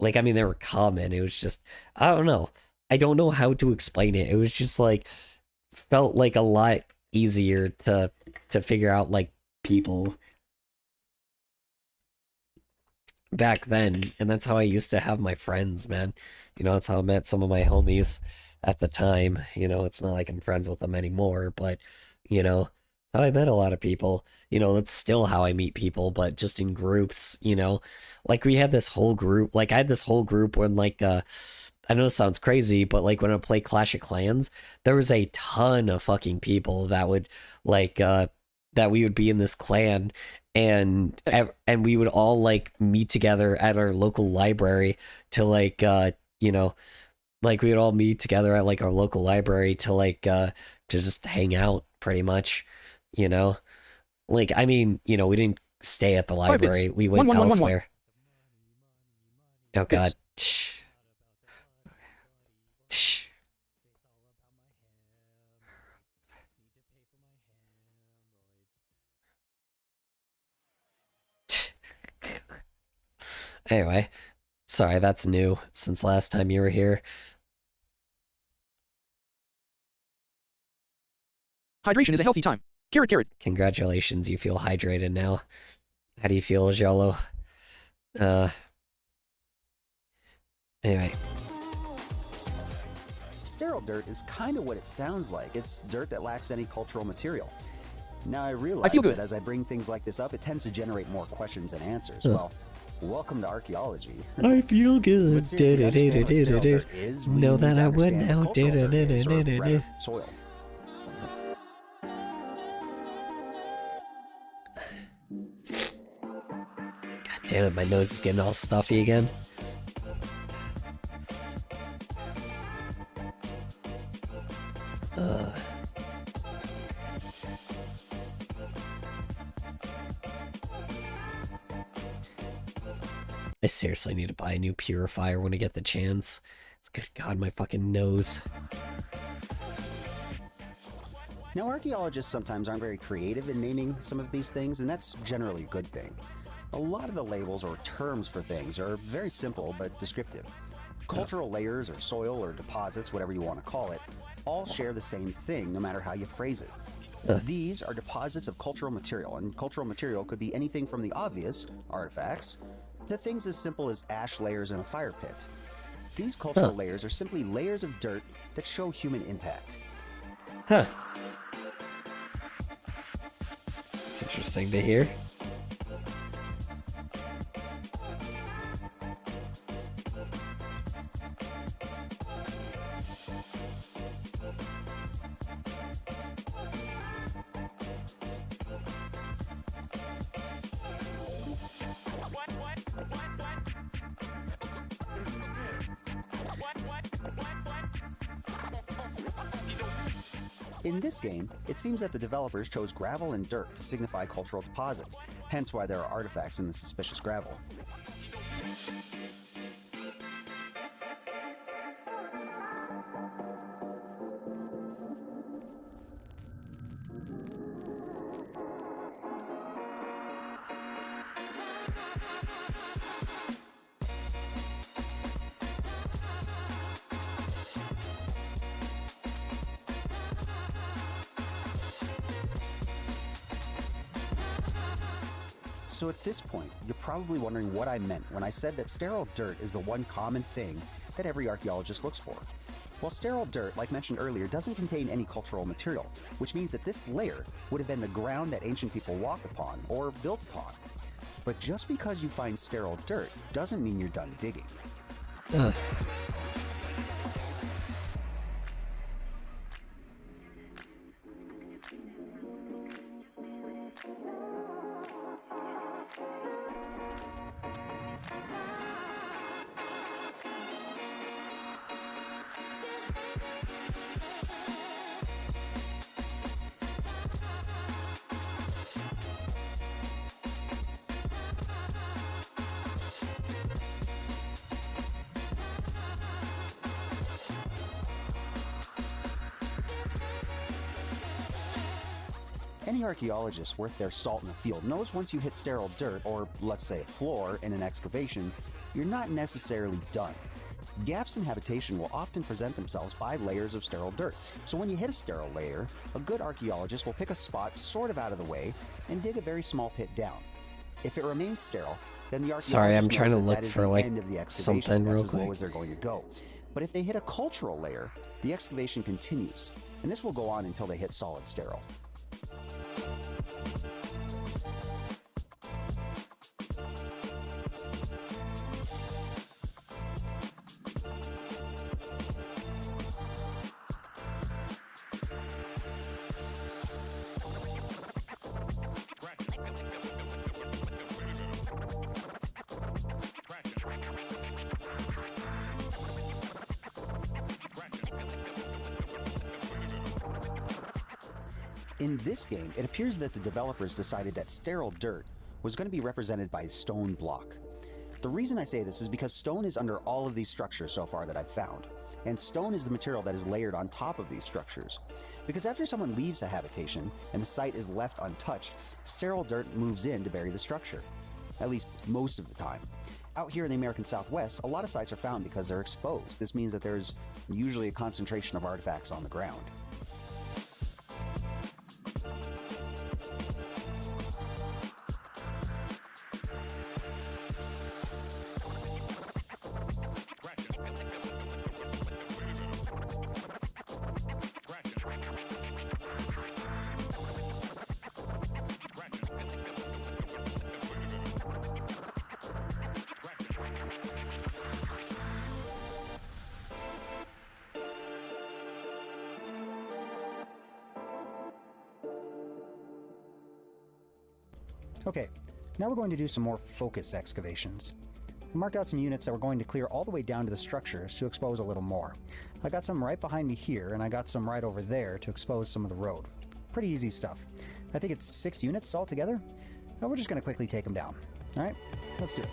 S1: like, I mean, they were common. It was just, I don't know. I don't know how to explain it. It was just, like, felt like a lot easier to figure out, like, people back then. And that's how I used to have my friends, man. That's how I met some of my homies at the time. It's not like I'm friends with them anymore, but, how I met a lot of people. That's still how I meet people, but just in groups, like we had this whole group, like I had this whole group when like, I know this sounds crazy, but like when I play Clash of Clans, there was a ton of fucking people that would like, that we would be in this clan, and we would all like meet together at our local library to like, like we would all meet together at like our local library to like, to just hang out pretty much. Like, I mean, you know, we didn't stay at the
S2: 5 bits.
S1: library. We went
S2: 1111.
S1: elsewhere. Oh god. Anyway, sorry, that's new since last time you were here.
S2: Hydration is a healthy time. Carrot.
S1: Congratulations, you feel hydrated now. How do you feel, Jolo? Anyway.
S4: Sterile dirt is kind of what it sounds like. It's dirt that lacks any cultural material. Now I realize
S2: feel good.
S4: that as I bring things like this up, it tends to generate more questions than answers. Well, welcome to archaeology.
S1: I feel good.
S4: But seriously, understand what sterile dirt is. We
S1: Know
S4: need
S1: that
S4: to
S1: I would
S4: understand
S1: now.
S4: what cultural dirt is, or rather, soil.
S1: God damn it, my nose is getting all stuffy again. I seriously need to buy a new purifier when I get the chance. It's good God, my fucking nose.
S4: Now, archaeologists sometimes aren't very creative in naming some of these things, and that's generally a good thing. A lot of the labels or terms for things are very simple but descriptive. Cultural layers or soil or deposits, whatever you want to call it, all share the same thing no matter how you phrase it. These are deposits of cultural material, and cultural material could be anything from the obvious, artifacts, to things as simple as ash layers in a fire pit. These cultural layers are simply layers of dirt that show human impact.
S1: Huh. It's interesting to hear.
S4: In this game, it seems that the developers chose gravel and dirt to signify cultural deposits, hence why there are artifacts in the suspicious gravel. So at this point, you're probably wondering what I meant when I said that sterile dirt is the one common thing that every archaeologist looks for. Well, sterile dirt, like mentioned earlier, doesn't contain any cultural material, which means that this layer would have been the ground that ancient people walked upon or built upon. But just because you find sterile dirt doesn't mean you're done digging. Any archaeologist worth their salt in the field knows once you hit sterile dirt, or let's say a floor, in an excavation, you're not necessarily done. Gaps in habitation will often present themselves by layers of sterile dirt. So when you hit a sterile layer, a good archaeologist will pick a spot sort of out of the way and dig a very small pit down. If it remains sterile, then the archaeologist
S1: Sorry, I'm
S4: knows
S1: trying to
S4: that
S1: look
S4: that is
S1: for,
S4: the
S1: like,
S4: end of the excavation.
S1: something
S4: That's
S1: real
S4: as low
S1: quick.
S4: as they're going to go. But if they hit a cultural layer, the excavation continues, and this will go on until they hit solid sterile. In this game, it appears that the developers decided that sterile dirt was going to be represented by stone block. The reason I say this is because stone is under all of these structures so far that I've found, and stone is the material that is layered on top of these structures. Because after someone leaves a habitation and the site is left untouched, sterile dirt moves in to bury the structure. At least most of the time. Out here in the American Southwest, a lot of sites are found because they're exposed. This means that there's usually a concentration of artifacts on the ground. Okay, now we're going to do some more focused excavations. I marked out some units that we're going to clear all the way down to the structures to expose a little more. I got some right behind me here, and I got some right over there to expose some of the road. Pretty easy stuff. I think it's 6 units altogether. Now we're just going to quickly take them down. Alright, let's do it.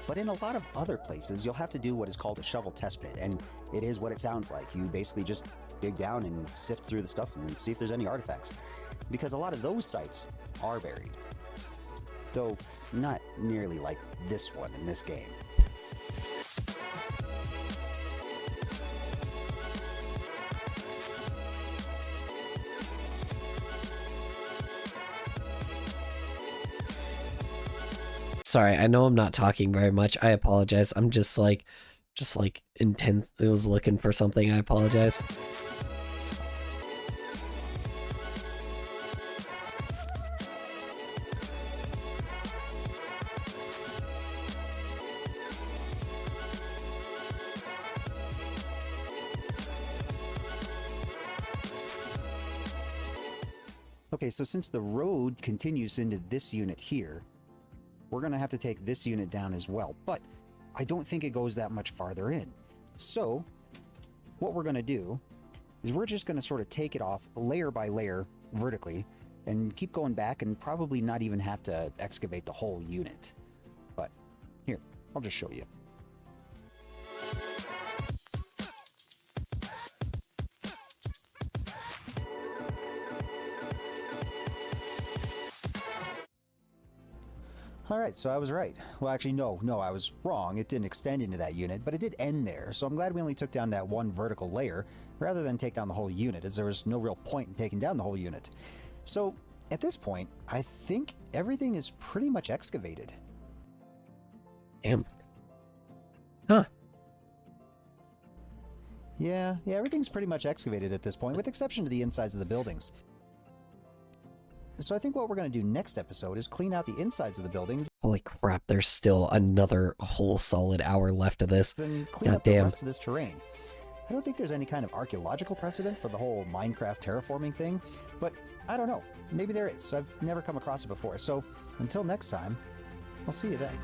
S4: But in a lot of other places, you'll have to do what is called a shovel test pit, and it is what it sounds like. You basically just dig down and sift through the stuff and see if there's any artifacts. Because a lot of those sites are buried. Though not nearly like this one in this game.
S1: Sorry, I know I'm not talking very much. I apologize. I'm just like intense. I was looking for something. I apologize.
S4: Okay, so since the road continues into this unit here, we're going to have to take this unit down as well, but I don't think it goes that much farther in. So what we're going to do is we're just going to sort of take it off layer by layer vertically and keep going back and probably not even have to excavate the whole unit. But here, I'll just show you. Alright, so I was right. Well, actually, no, I was wrong. It didn't extend into that unit, but it did end there, so I'm glad we only took down that one vertical layer, rather than take down the whole unit, as there was no real point in taking down the whole unit. So, at this point, I think everything is pretty much excavated.
S1: Damn. Huh.
S4: Yeah, everything's pretty much excavated at this point, with exception to the insides of the buildings. So I think what we're going to do next episode is clean out the insides of the buildings.
S1: Holy crap, there's still another whole solid hour left of this.
S4: And clean up the
S1: Goddamn.
S4: rest of this terrain. I don't think there's any kind of archaeological precedent for the whole Minecraft terraforming thing, but I don't know. Maybe there is. I've never come across it before. So until next time, I'll see you then.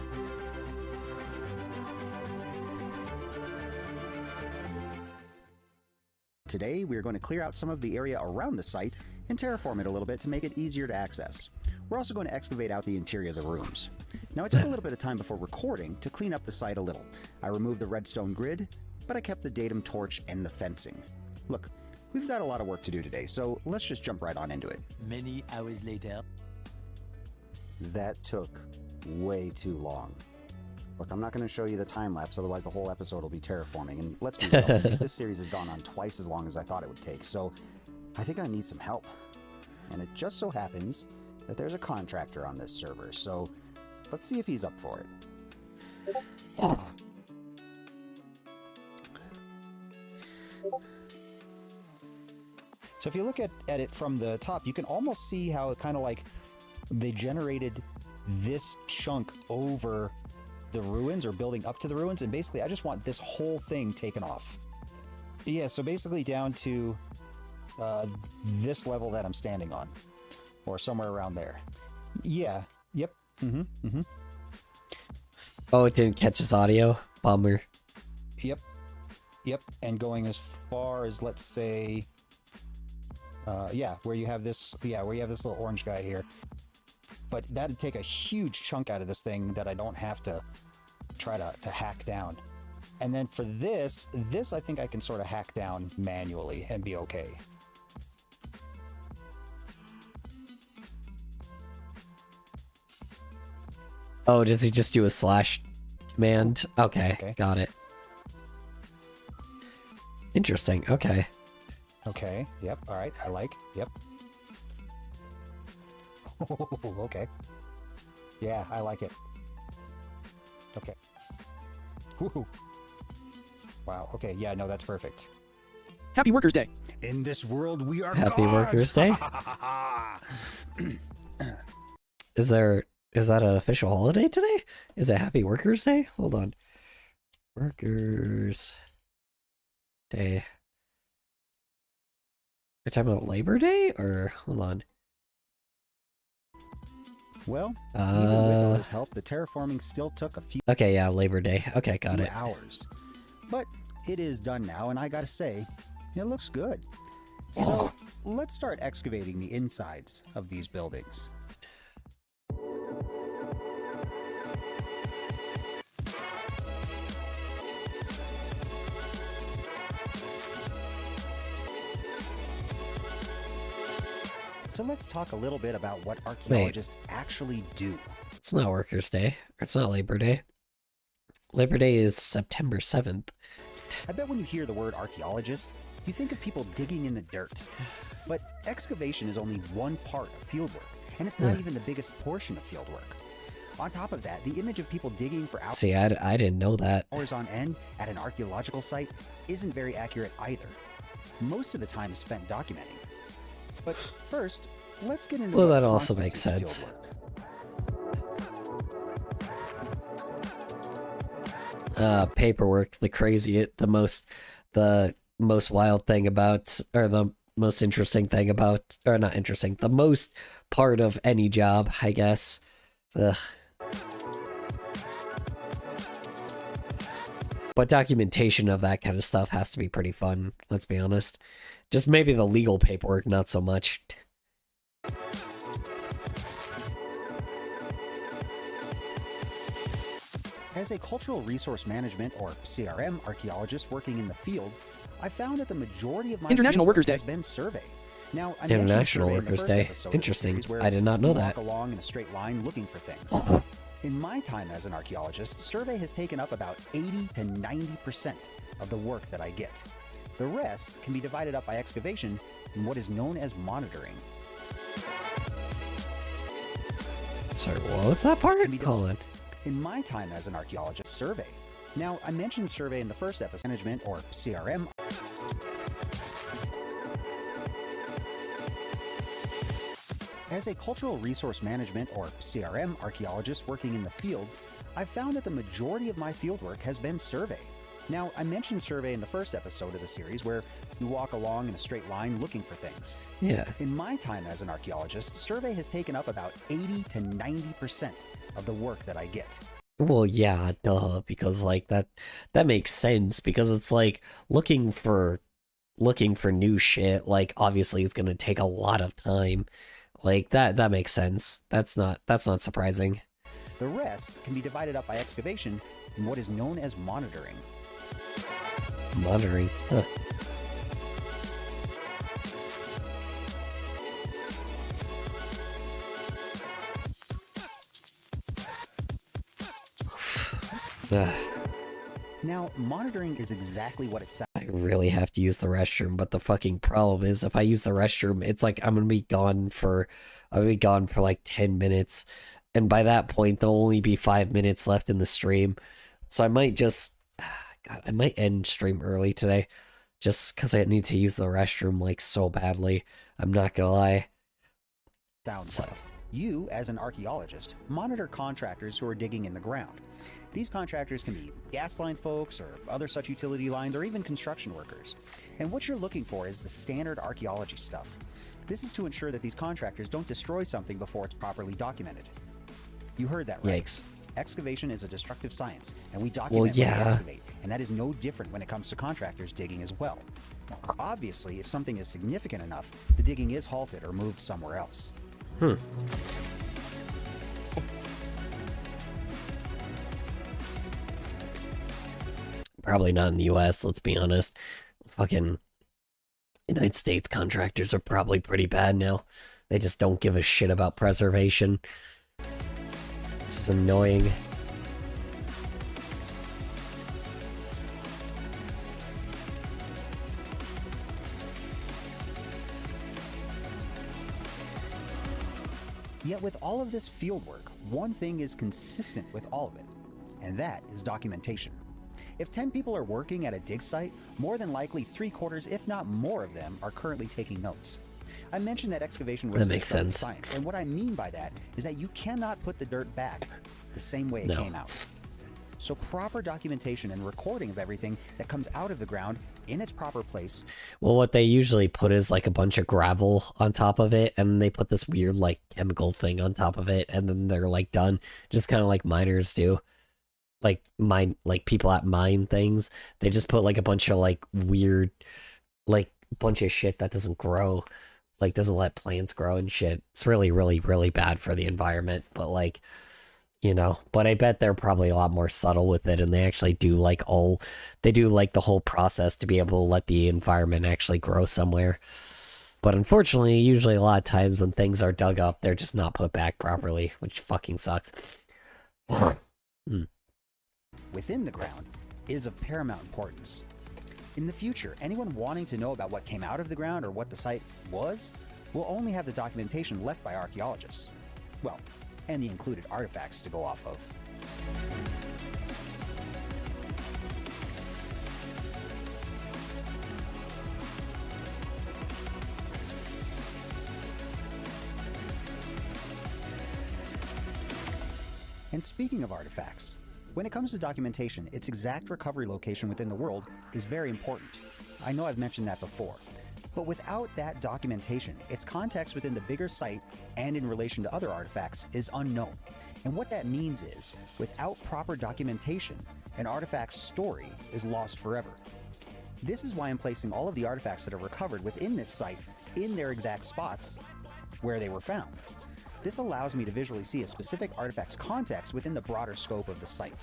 S4: Today, we are going to clear out some of the area around the site and terraform it a little bit to make it easier to access. We're also going to excavate out the interior of the rooms. Now, it took a little bit of time before recording to clean up the site a little. I removed the redstone grid, but I kept the datum torch and the fencing. Look, we've got a lot of work to do today, so let's just jump right on into it.
S6: Many hours later.
S4: That took way too long. Look, I'm not going to show you the time lapse, otherwise the whole episode will be terraforming. And let's be real, this series has gone on twice as long as I thought it would take, so I think I need some help. And it just so happens that there's a contractor on this server, so let's see if he's up for it. So if you look at it from the top, you can almost see how it kind of like they generated this chunk over the ruins or building up to the ruins. And basically, I just want this whole thing taken off. Yeah, so basically down to this level that I'm standing on, or somewhere around there. Yeah, yep,
S1: Oh, it didn't catch his audio? Bummer.
S4: Yep, and going as far as, let's say, yeah, where you have this little orange guy here. But that'd take a huge chunk out of this thing that I don't have to try to hack down. And then for this I think I can sort of hack down manually and be okay.
S1: Oh, does he just do a slash command? Okay, got it. Interesting, okay.
S4: Okay, yep, all right, I like, yep. Okay. Yeah, I like it. Okay. Woohoo. Wow, okay, yeah, no, that's perfect.
S2: Happy Workers' Day.
S4: In this world, we are
S1: Happy
S4: gods!
S1: Workers' Day? Is that an official holiday today? Is it Happy Workers' Day? Hold on. Workers' Day. You're talking about Labor Day? Or, hold on.
S4: Well, even with all his help, the terraforming still took a few
S1: Okay, yeah, Labor Day. Okay, got it.
S4: hours. But it is done now, and I gotta say, it looks good. So let's start excavating the insides of these buildings. So let's talk a little bit about what archaeologists actually do.
S1: It's not Workers' Day. Or it's not Labor Day. Labor Day is September 7th.
S4: I bet when you hear the word archaeologist, you think of people digging in the dirt. But excavation is only one part of fieldwork, and it's not even the biggest portion of fieldwork. On top of that, the image of people digging for
S1: See, I didn't know that.
S4: hours on end at an archaeological site isn't very accurate either. Most of the time is spent documenting. But first, let's get into
S1: Well,
S4: what
S1: that also
S4: constitutes
S1: makes sense.
S4: fieldwork.
S1: Paperwork, the most wild thing about, or the most interesting thing about, or not interesting, the most part of any job, I guess. Ugh. But documentation of that kind of stuff has to be pretty fun, let's be honest. Just maybe the legal paperwork, not so much.
S4: As a cultural resource management, or CRM, archaeologist working in the field, I found that the majority of my
S2: International
S4: fieldwork
S2: Workers' Day.
S4: has been survey. Now, I mentioned
S1: International
S4: survey in the
S1: Workers'
S4: first
S1: Day.
S4: episode of the
S1: Interesting.
S4: series where
S1: I did not know
S4: you
S1: that.
S4: walk along in a straight line looking for things. In my time as an archaeologist, survey has taken up about 80 to 90% of the work that I get. The rest can be divided up by excavation and what is known as monitoring.
S1: Sorry, what was that part?
S4: Can be
S1: Hold on.
S4: In my time as an archaeologist, survey. Now, I mentioned survey in the first episode, management, or CRM. As a cultural resource management, or CRM, archaeologist working in the field, I've found that the majority of my fieldwork has been survey. Now, I mentioned survey in the first episode of the series where you walk along in a straight line looking for things.
S1: Yeah.
S4: In my time as an archaeologist, survey has taken up about 80 to 90% of the work that I get.
S1: Well, yeah, duh, because like that makes sense, because it's like looking for new shit, like obviously it's gonna take a lot of time. Like that makes sense. That's not surprising.
S4: The rest can be divided up by excavation and what is known as monitoring.
S1: Monitoring. Huh. Ugh.
S4: Now, monitoring is exactly what it sounds.
S1: I really have to use the restroom, but the fucking problem is if I use the restroom, it's like I'm gonna be gone for like 10 minutes, and by that point there'll only be 5 minutes left in the stream. So I might just I might end stream early today. just because I need to use the restroom like so badly. I'm not gonna lie.
S4: Sounds like. You, as an archaeologist, monitor contractors who are digging in the ground. These contractors can be gas line folks or other such utility lines or even construction workers. And what you're looking for is the standard archaeology stuff. This is to ensure that these contractors don't destroy something before it's properly documented. You heard that right.
S1: Yikes.
S4: Excavation is a destructive science, and we document when we excavate, and that is no different when it comes to contractors digging as well. Obviously, if something is significant enough, the digging is halted or moved somewhere else.
S1: Probably not in the US, let's be honest. Fucking United States contractors are probably pretty bad now. They just don't give a shit about preservation. Which is annoying.
S4: Yet with all of this fieldwork, one thing is consistent with all of it, and that is documentation. If 10 people are working at a dig site, more than likely 3/4, if not more of them, are currently taking notes. I mentioned that excavation was
S1: That makes
S4: destructive
S1: sense.
S4: science, and what I mean by that is that you cannot put the dirt back the same way it
S1: No.
S4: came out. So proper documentation and recording of everything that comes out of the ground in its proper place.
S1: Well, what they usually put is like a bunch of gravel on top of it, and they put this weird like chemical thing on top of it, and then they're like done. Just kind of like miners do. Like people at mine things. They just put like a bunch of like weird, like bunch of shit that doesn't grow, like doesn't let plants grow and shit. It's really, really, really bad for the environment. But like, you know, but I bet they're probably a lot more subtle with it, and they actually do like the whole process to be able to let the environment actually grow somewhere. But unfortunately, usually a lot of times when things are dug up, they're just not put back properly, which fucking sucks.
S4: Within the ground is of paramount importance. In the future, anyone wanting to know about what came out of the ground or what the site was will only have the documentation left by archaeologists. Well, and the included artifacts to go off of. And speaking of artifacts, when it comes to documentation, its exact recovery location within the world is very important. I know I've mentioned that before, but without that documentation, its context within the bigger site and in relation to other artifacts is unknown. And what that means is, without proper documentation, an artifact's story is lost forever. This is why I'm placing all of the artifacts that are recovered within this site in their exact spots where they were found. This allows me to visually see a specific artifact's context within the broader scope of the site.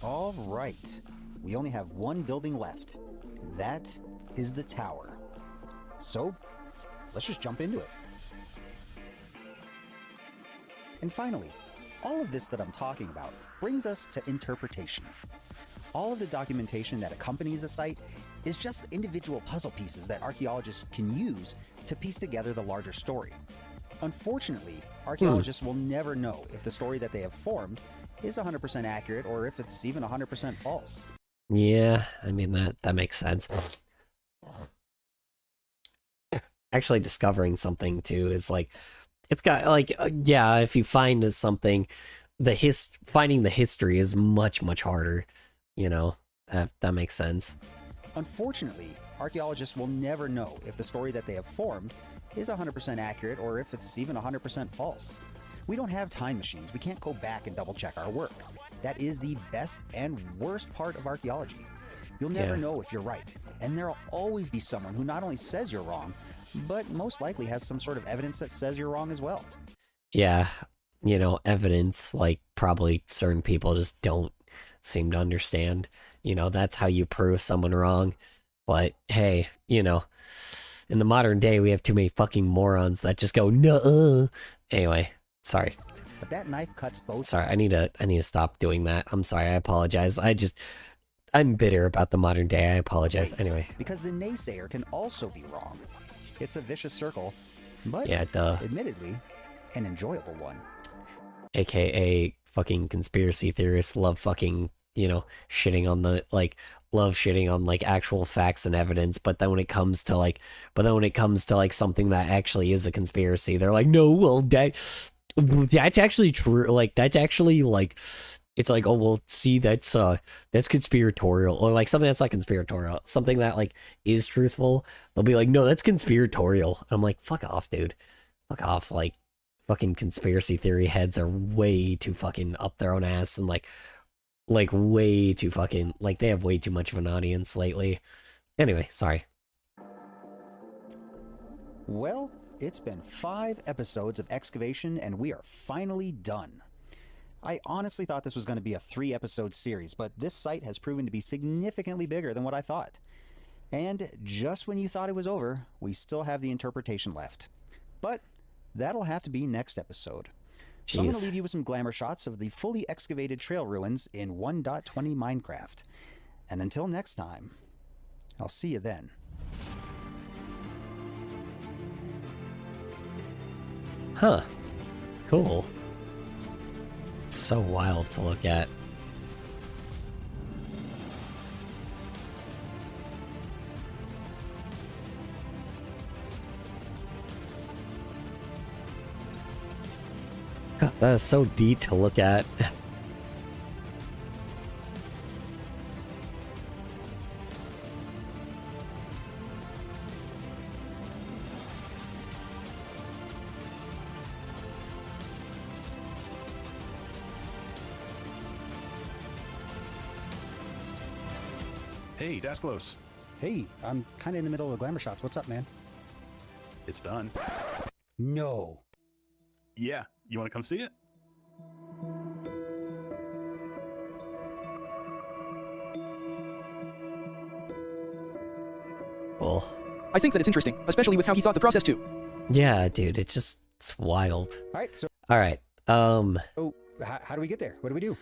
S4: All right, we only have one building left, and that is the tower. So, let's just jump into it. And finally, all of this that I'm talking about brings us to interpretation. All of the documentation that accompanies a site is just individual puzzle pieces that archaeologists can use to piece together the larger story. Unfortunately, archaeologists will never know if the story that they have formed is 100% accurate or if it's even 100% false.
S1: Yeah, I mean that makes sense. Actually discovering something too is like, it's got like yeah, if you find something, finding the history is much harder. You know, that makes sense.
S4: Unfortunately, archaeologists will never know if the story that they have formed is 100% accurate or if it's even 100% false. We don't have time machines. We can't go back and double check our work. That is the best and worst part of archaeology. You'll never know if you're right, and there'll always be someone who not only says you're wrong, but most likely has some sort of evidence that says you're wrong as well.
S1: Yeah, you know, evidence, like probably certain people just don't seem to understand. You know, that's how you prove someone wrong. But hey, you know, in the modern day, we have too many fucking morons that just go, no. Anyway, sorry.
S4: But that knife cuts both.
S1: Sorry, I need to stop doing that. I'm sorry, I apologize. I'm bitter about the modern day. I apologize.
S4: ways,
S1: Anyway.
S4: Because the naysayer can also be wrong. It's a vicious circle, but
S1: Yeah, duh.
S4: admittedly, an enjoyable one.
S1: AKA fucking conspiracy theorists love fucking, you know, shitting on the, like, love shitting on, like, actual facts and evidence, but then when it comes to, like, something that actually is a conspiracy, they're like, no, well, that's actually true, like, that's actually, like, it's like, oh, well, see, that's conspiratorial, or, like, something that's not conspiratorial, something that, like, is truthful, they'll be like, no, that's conspiratorial. I'm like, fuck off, dude. Fuck off, like, fucking conspiracy theory heads are way too fucking up their own ass and like way too fucking, like, they have way too much of an audience lately. Anyway, sorry.
S4: Well, it's been 5 episodes of excavation and we are finally done. I honestly thought this was going to be a 3-episode series, but this site has proven to be significantly bigger than what I thought. And just when you thought it was over, we still have the interpretation left. But that'll have to be next episode. So I'm going to leave you with some glamour shots of the fully excavated trail ruins in 1.20 Minecraft. And until next time, I'll see you then.
S1: Huh. Cool. It's so wild to look at. God, that is so deep to look at.
S8: Hey, Dasklos.
S4: Hey, I'm kind of in the middle of glamour shots. What's up, man?
S8: It's done.
S4: No.
S8: Yeah, you want to come see it?
S1: Cool.
S2: I think that it's interesting, especially with how he thought the process too.
S1: Yeah, dude, it's wild.
S4: All right, so
S1: Alright,
S4: how do we get there? What do we do?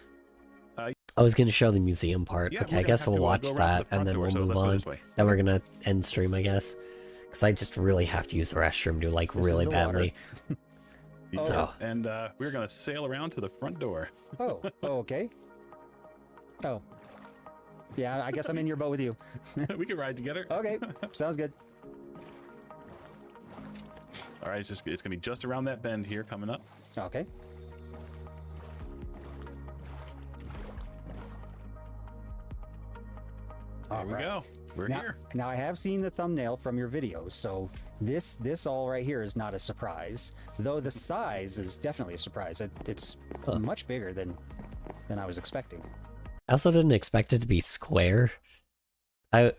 S1: I was gonna show the museum part.
S8: Yeah,
S1: Okay,
S8: we're
S1: I
S8: gonna
S1: guess
S8: have
S1: we'll
S8: to,
S1: watch
S8: go around
S1: that
S8: the front
S1: and then
S8: door,
S1: we'll
S8: so
S1: move
S8: let's go
S1: on.
S8: this way.
S1: Then we're gonna end stream, I guess. Because I just really have to use the restroom, dude, like,
S4: This is
S1: really
S4: the water.
S1: badly.
S8: Yeah,
S1: So-
S8: and we're gonna sail around to the front door.
S4: Oh, okay. Oh. Yeah, I guess I'm in your boat with you.
S8: We can ride together.
S4: Okay, sounds good.
S8: All right, it's gonna be just around that bend here coming up.
S4: Okay.
S8: There we go. We're
S4: Now,
S8: here.
S4: now I have seen the thumbnail from your videos, so this all right here is not a surprise. Though the size is definitely a surprise. It's
S1: Huh.
S4: much bigger than I was expecting.
S1: I also didn't expect it to be square. You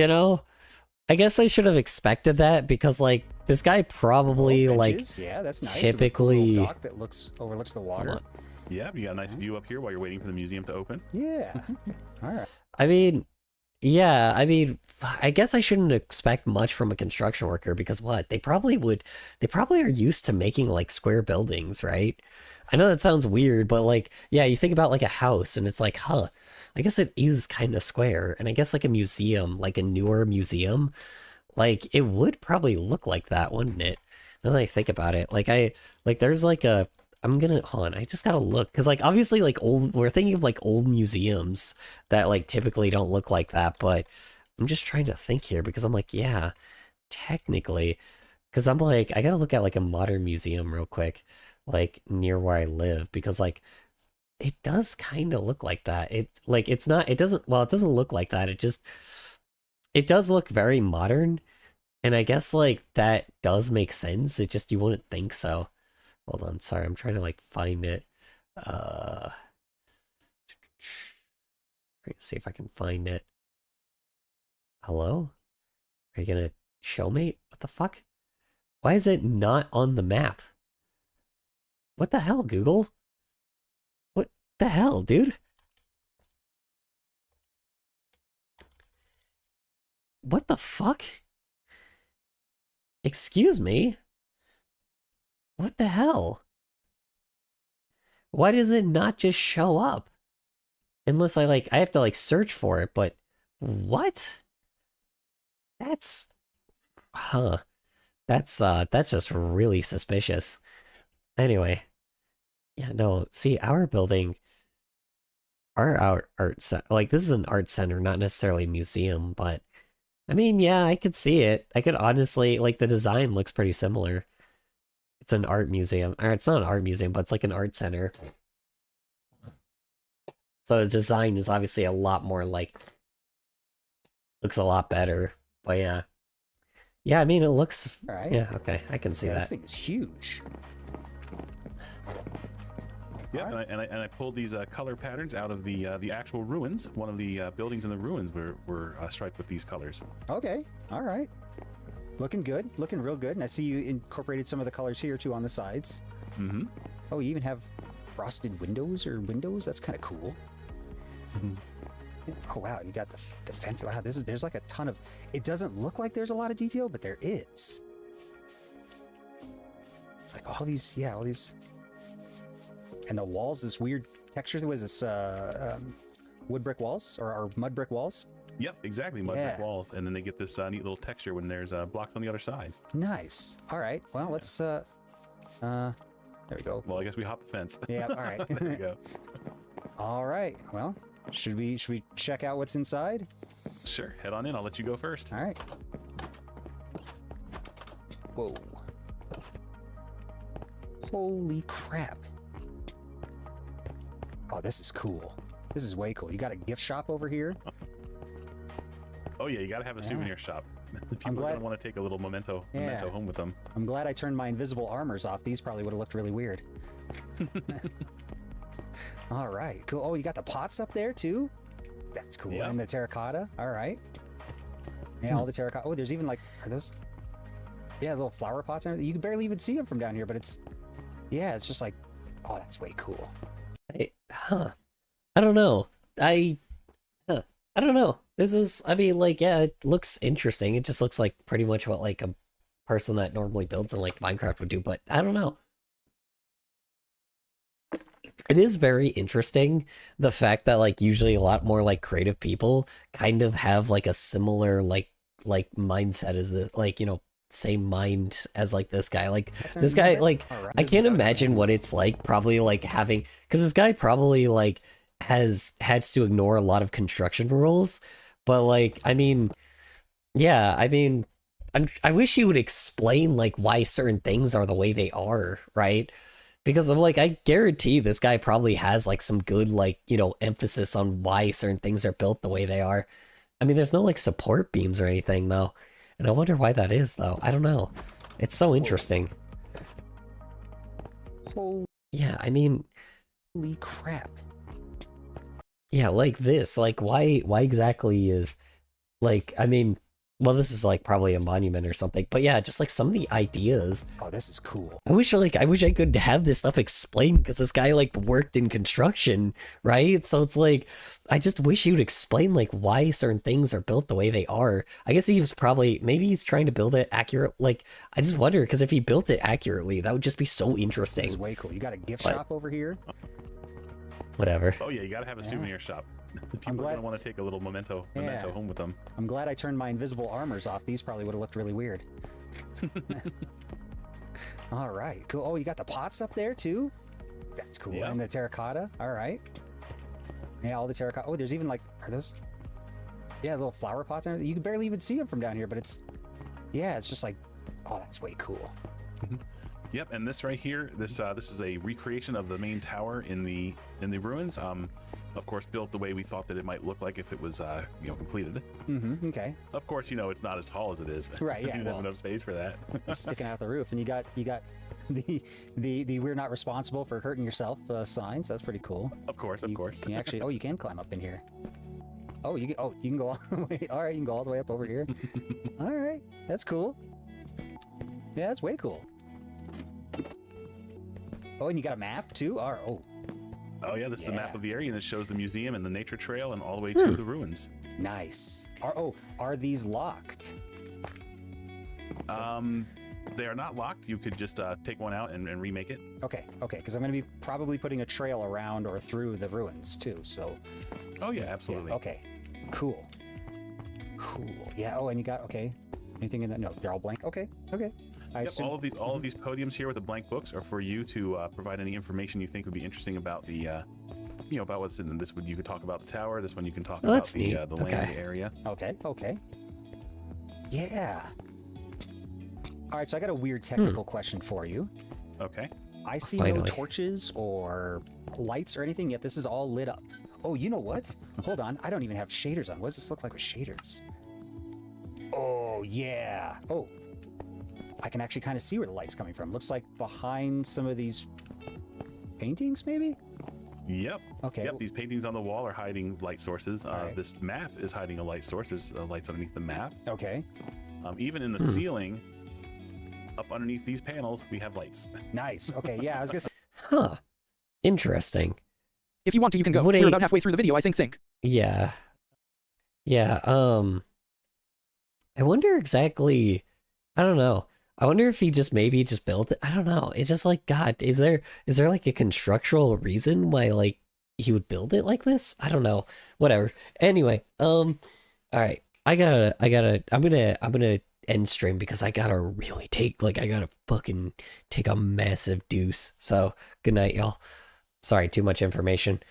S1: know, I guess I should have expected that because, like, this guy probably,
S4: Oh,
S1: like,
S4: benches? Yeah, that's nice.
S1: typically-
S4: With a little dock that overlooks the
S1: hold
S4: water.
S1: on.
S8: Yeah, you got a nice view up here while you're waiting for the museum to open.
S4: Yeah. All right.
S1: I mean, yeah, I guess I shouldn't expect much from a construction worker because what? They probably are used to making, like, square buildings, right? I know that sounds weird, but, like, yeah, you think about, like, a house and it's like, huh, I guess it is kind of square. And I guess, like, a museum, like a newer museum, like, it would probably look like that, wouldn't it? Now that I think about it, there's like a, hold on, I just gotta look, because, like, obviously, like, we're thinking of, like, old museums that, like, typically don't look like that, but I'm just trying to think here, because I'm like, yeah, technically, because I'm like, I gotta look at, like, a modern museum real quick, like, near where I live, because, like, it does kind of look like that. It doesn't look like that, it does look very modern, and I guess, like, that does make sense, it just, you wouldn't think so. Hold on, sorry, I'm trying to, like, find it. Trying to see if I can find it. Hello? Are you gonna show me? What the fuck? Why is it not on the map? What the hell, Google? What the hell, dude? What the fuck? Excuse me? What the hell? Why does it not just show up? Unless I have to, like, search for it, but what? That's... Huh. That's just really suspicious. Anyway, yeah, no, see, our building, our art center, like this is an art center, not necessarily a museum, but I mean, yeah, I could see it. I could honestly, like, the design looks pretty similar. It's an art museum, or it's not an art museum, but it's like an art center. So the design is obviously a lot more like, looks a lot better. But yeah. Yeah, I mean, it looks,
S4: All right.
S1: yeah, okay, I can see
S4: Yeah, this
S1: that.
S4: thing is huge.
S8: Yeah, and I pulled these color patterns out of the actual ruins. One of the buildings in the ruins were striped with these colors.
S4: Okay. All right. Looking good. Looking real good. And I see you incorporated some of the colors here too on the sides.
S8: Mm-hmm.
S4: Oh, you even have frosted windows or windows. That's kind of cool. Oh wow, you got the fence. Wow, there's like a ton of. It doesn't look like there's a lot of detail, but there is. It's like all these, yeah, all these, and the walls. This weird texture. Was this wood brick walls or mud brick walls?
S8: Yep, exactly. Mud brick walls, and then they get this neat little texture when there's blocks on the other side.
S4: Nice. All right. Well, let's. There we go.
S8: Well, I guess we hop the fence.
S4: Yeah. All right.
S8: There you go.
S4: All right. Well, should we check out what's inside?
S8: Sure. Head on in. I'll let you go first.
S4: All right. Whoa. Holy crap. Oh, this is cool. This is way cool. You got a gift shop over here.
S8: Oh yeah, you gotta have a souvenir shop. People are
S4: glad-
S8: gonna want to take a little memento
S4: Yeah.
S8: home with them.
S4: I'm glad I turned my invisible armors off. These probably would have looked really weird. All right, cool. Oh, you got the pots up there too? That's cool.
S8: Yeah.
S4: And the terracotta. All right. Yeah, all the terracotta. Oh, there's even like, are those? Yeah, little flower pots and everything. You can barely even see them from down here, but it's, yeah, it's just like, oh, that's way cool.
S1: I don't know. I don't know. This is, I mean, like, yeah, it looks interesting. It just looks like pretty much what, like, a person that normally builds in, like, Minecraft would do, but I don't know. It is very interesting, the fact that, like, usually a lot more, like, creative people kind of have, like, a similar, like mindset as the, like, you know, same mind as, like, this guy. Like, this guy, like, I can't imagine what it's like, probably, like, having, because this guy probably, like, has to ignore a lot of construction rules, but, like, I mean, yeah, I mean, I wish he would explain, like, why certain things are the way they are, right? Because I'm like, I guarantee this guy probably has, like, some good, like, you know, emphasis on why certain things are built the way they are. I mean, there's no, like, support beams or anything, though. And I wonder why that is, though. I don't know. It's so interesting. Yeah, I mean...
S4: Holy crap.
S1: Yeah, like this. Like, why exactly is... Like, I mean... Well, this is, like, probably a monument or something. But yeah, just, like, some of the ideas...
S4: Oh, this is cool.
S1: I wish I could have this stuff explained, because this guy, like, worked in construction, right? So it's like, I just wish he would explain, like, why certain things are built the way they are. I guess he was probably, maybe he's trying to build it accurate. Like, I just wonder, because if he built it accurately, that would just be so
S4: This is
S1: interesting.
S4: way cool. You got a gift
S1: But-
S4: shop over here?
S1: Whatever.
S8: Oh yeah, you gotta have a
S4: Yeah.
S8: souvenir shop. People are
S4: glad-
S8: gonna want to take a little memento
S4: Yeah.
S8: home with them.
S4: I'm glad I turned my invisible armors off. These probably would have looked really weird. All right, cool. Oh, you got the pots up there too? That's cool.
S8: Yeah.
S4: And the terracotta. All right. Yeah, all the terracotta. Oh, there's even like, are those? Yeah, little flower pots and everything. You can barely even see them from down here, but it's, yeah, it's just like, oh, that's way cool.
S8: Yep, and this right here, this is a recreation of the main tower in the ruins. Of course, built the way we thought that it might look like if it was completed.
S4: Mm-hmm. Okay.
S8: Of course, you know it's not as tall as it is.
S4: Right, yeah,
S8: you don't
S4: well.
S8: have enough space for that.
S4: It's sticking out the roof, and you got the we're not responsible for hurting yourself signs. That's pretty cool.
S8: Of course.
S4: Can you actually? Oh, you can climb up in here. Oh, you can go all the way. All right, you can go all the way up over here. All right, that's cool. Yeah, that's way cool. Oh, and you got a map too.
S8: Oh yeah, this is a map
S4: Yeah.
S8: of the area, and it shows the museum and the nature trail, and all the way to the ruins.
S4: Nice. Are these locked?
S8: They are not locked. You could just take one out and remake it.
S4: Okay, because I'm gonna be probably putting a trail around or through the ruins too. So.
S8: Oh yeah, absolutely.
S4: Yeah, okay. Cool. Yeah. Oh, and you got anything in that? No, they're all blank. Okay. I
S8: Yep,
S4: assume.
S8: all of these podiums here with the blank books are for you to provide any information you think would be interesting about the, you know, about what's in this one. You could talk about the tower. This one you can talk
S1: Oh,
S8: about
S1: that's
S8: the
S1: neat.
S8: the
S1: Okay.
S8: land area.
S4: Okay, okay. Yeah. All right, so I got a weird technical question for you.
S8: Okay.
S4: I see no
S1: Finally.
S4: torches or lights or anything, yet this is all lit up. Oh, you know what? Hold on, I don't even have shaders on. What does this look like with shaders? Oh, yeah. Oh, I can actually kind of see where the light's coming from. Looks like behind some of these paintings, maybe?
S8: Yep.
S4: Okay.
S8: Yep. These paintings on the wall are hiding light sources.
S4: Alright.
S8: This map is hiding a light source. There's lights underneath the map.
S4: Okay.
S8: Even in the
S1: Hmm.
S8: ceiling, up underneath these panels, we have lights.
S4: Nice. Okay, yeah, I was gonna say.
S1: Huh. Interesting.
S2: If you want to, you can go.
S1: Would
S2: We're
S1: a-
S2: about halfway through the video, I think.
S1: Yeah. Yeah, I wonder exactly, I don't know. I wonder if he just maybe just built it. I don't know. It's just like, God, is there like a constructural reason why like he would build it like this? I don't know. Whatever. Anyway, all right. I'm gonna end stream because I gotta fucking take a massive deuce. So good night, y'all. Sorry, too much information.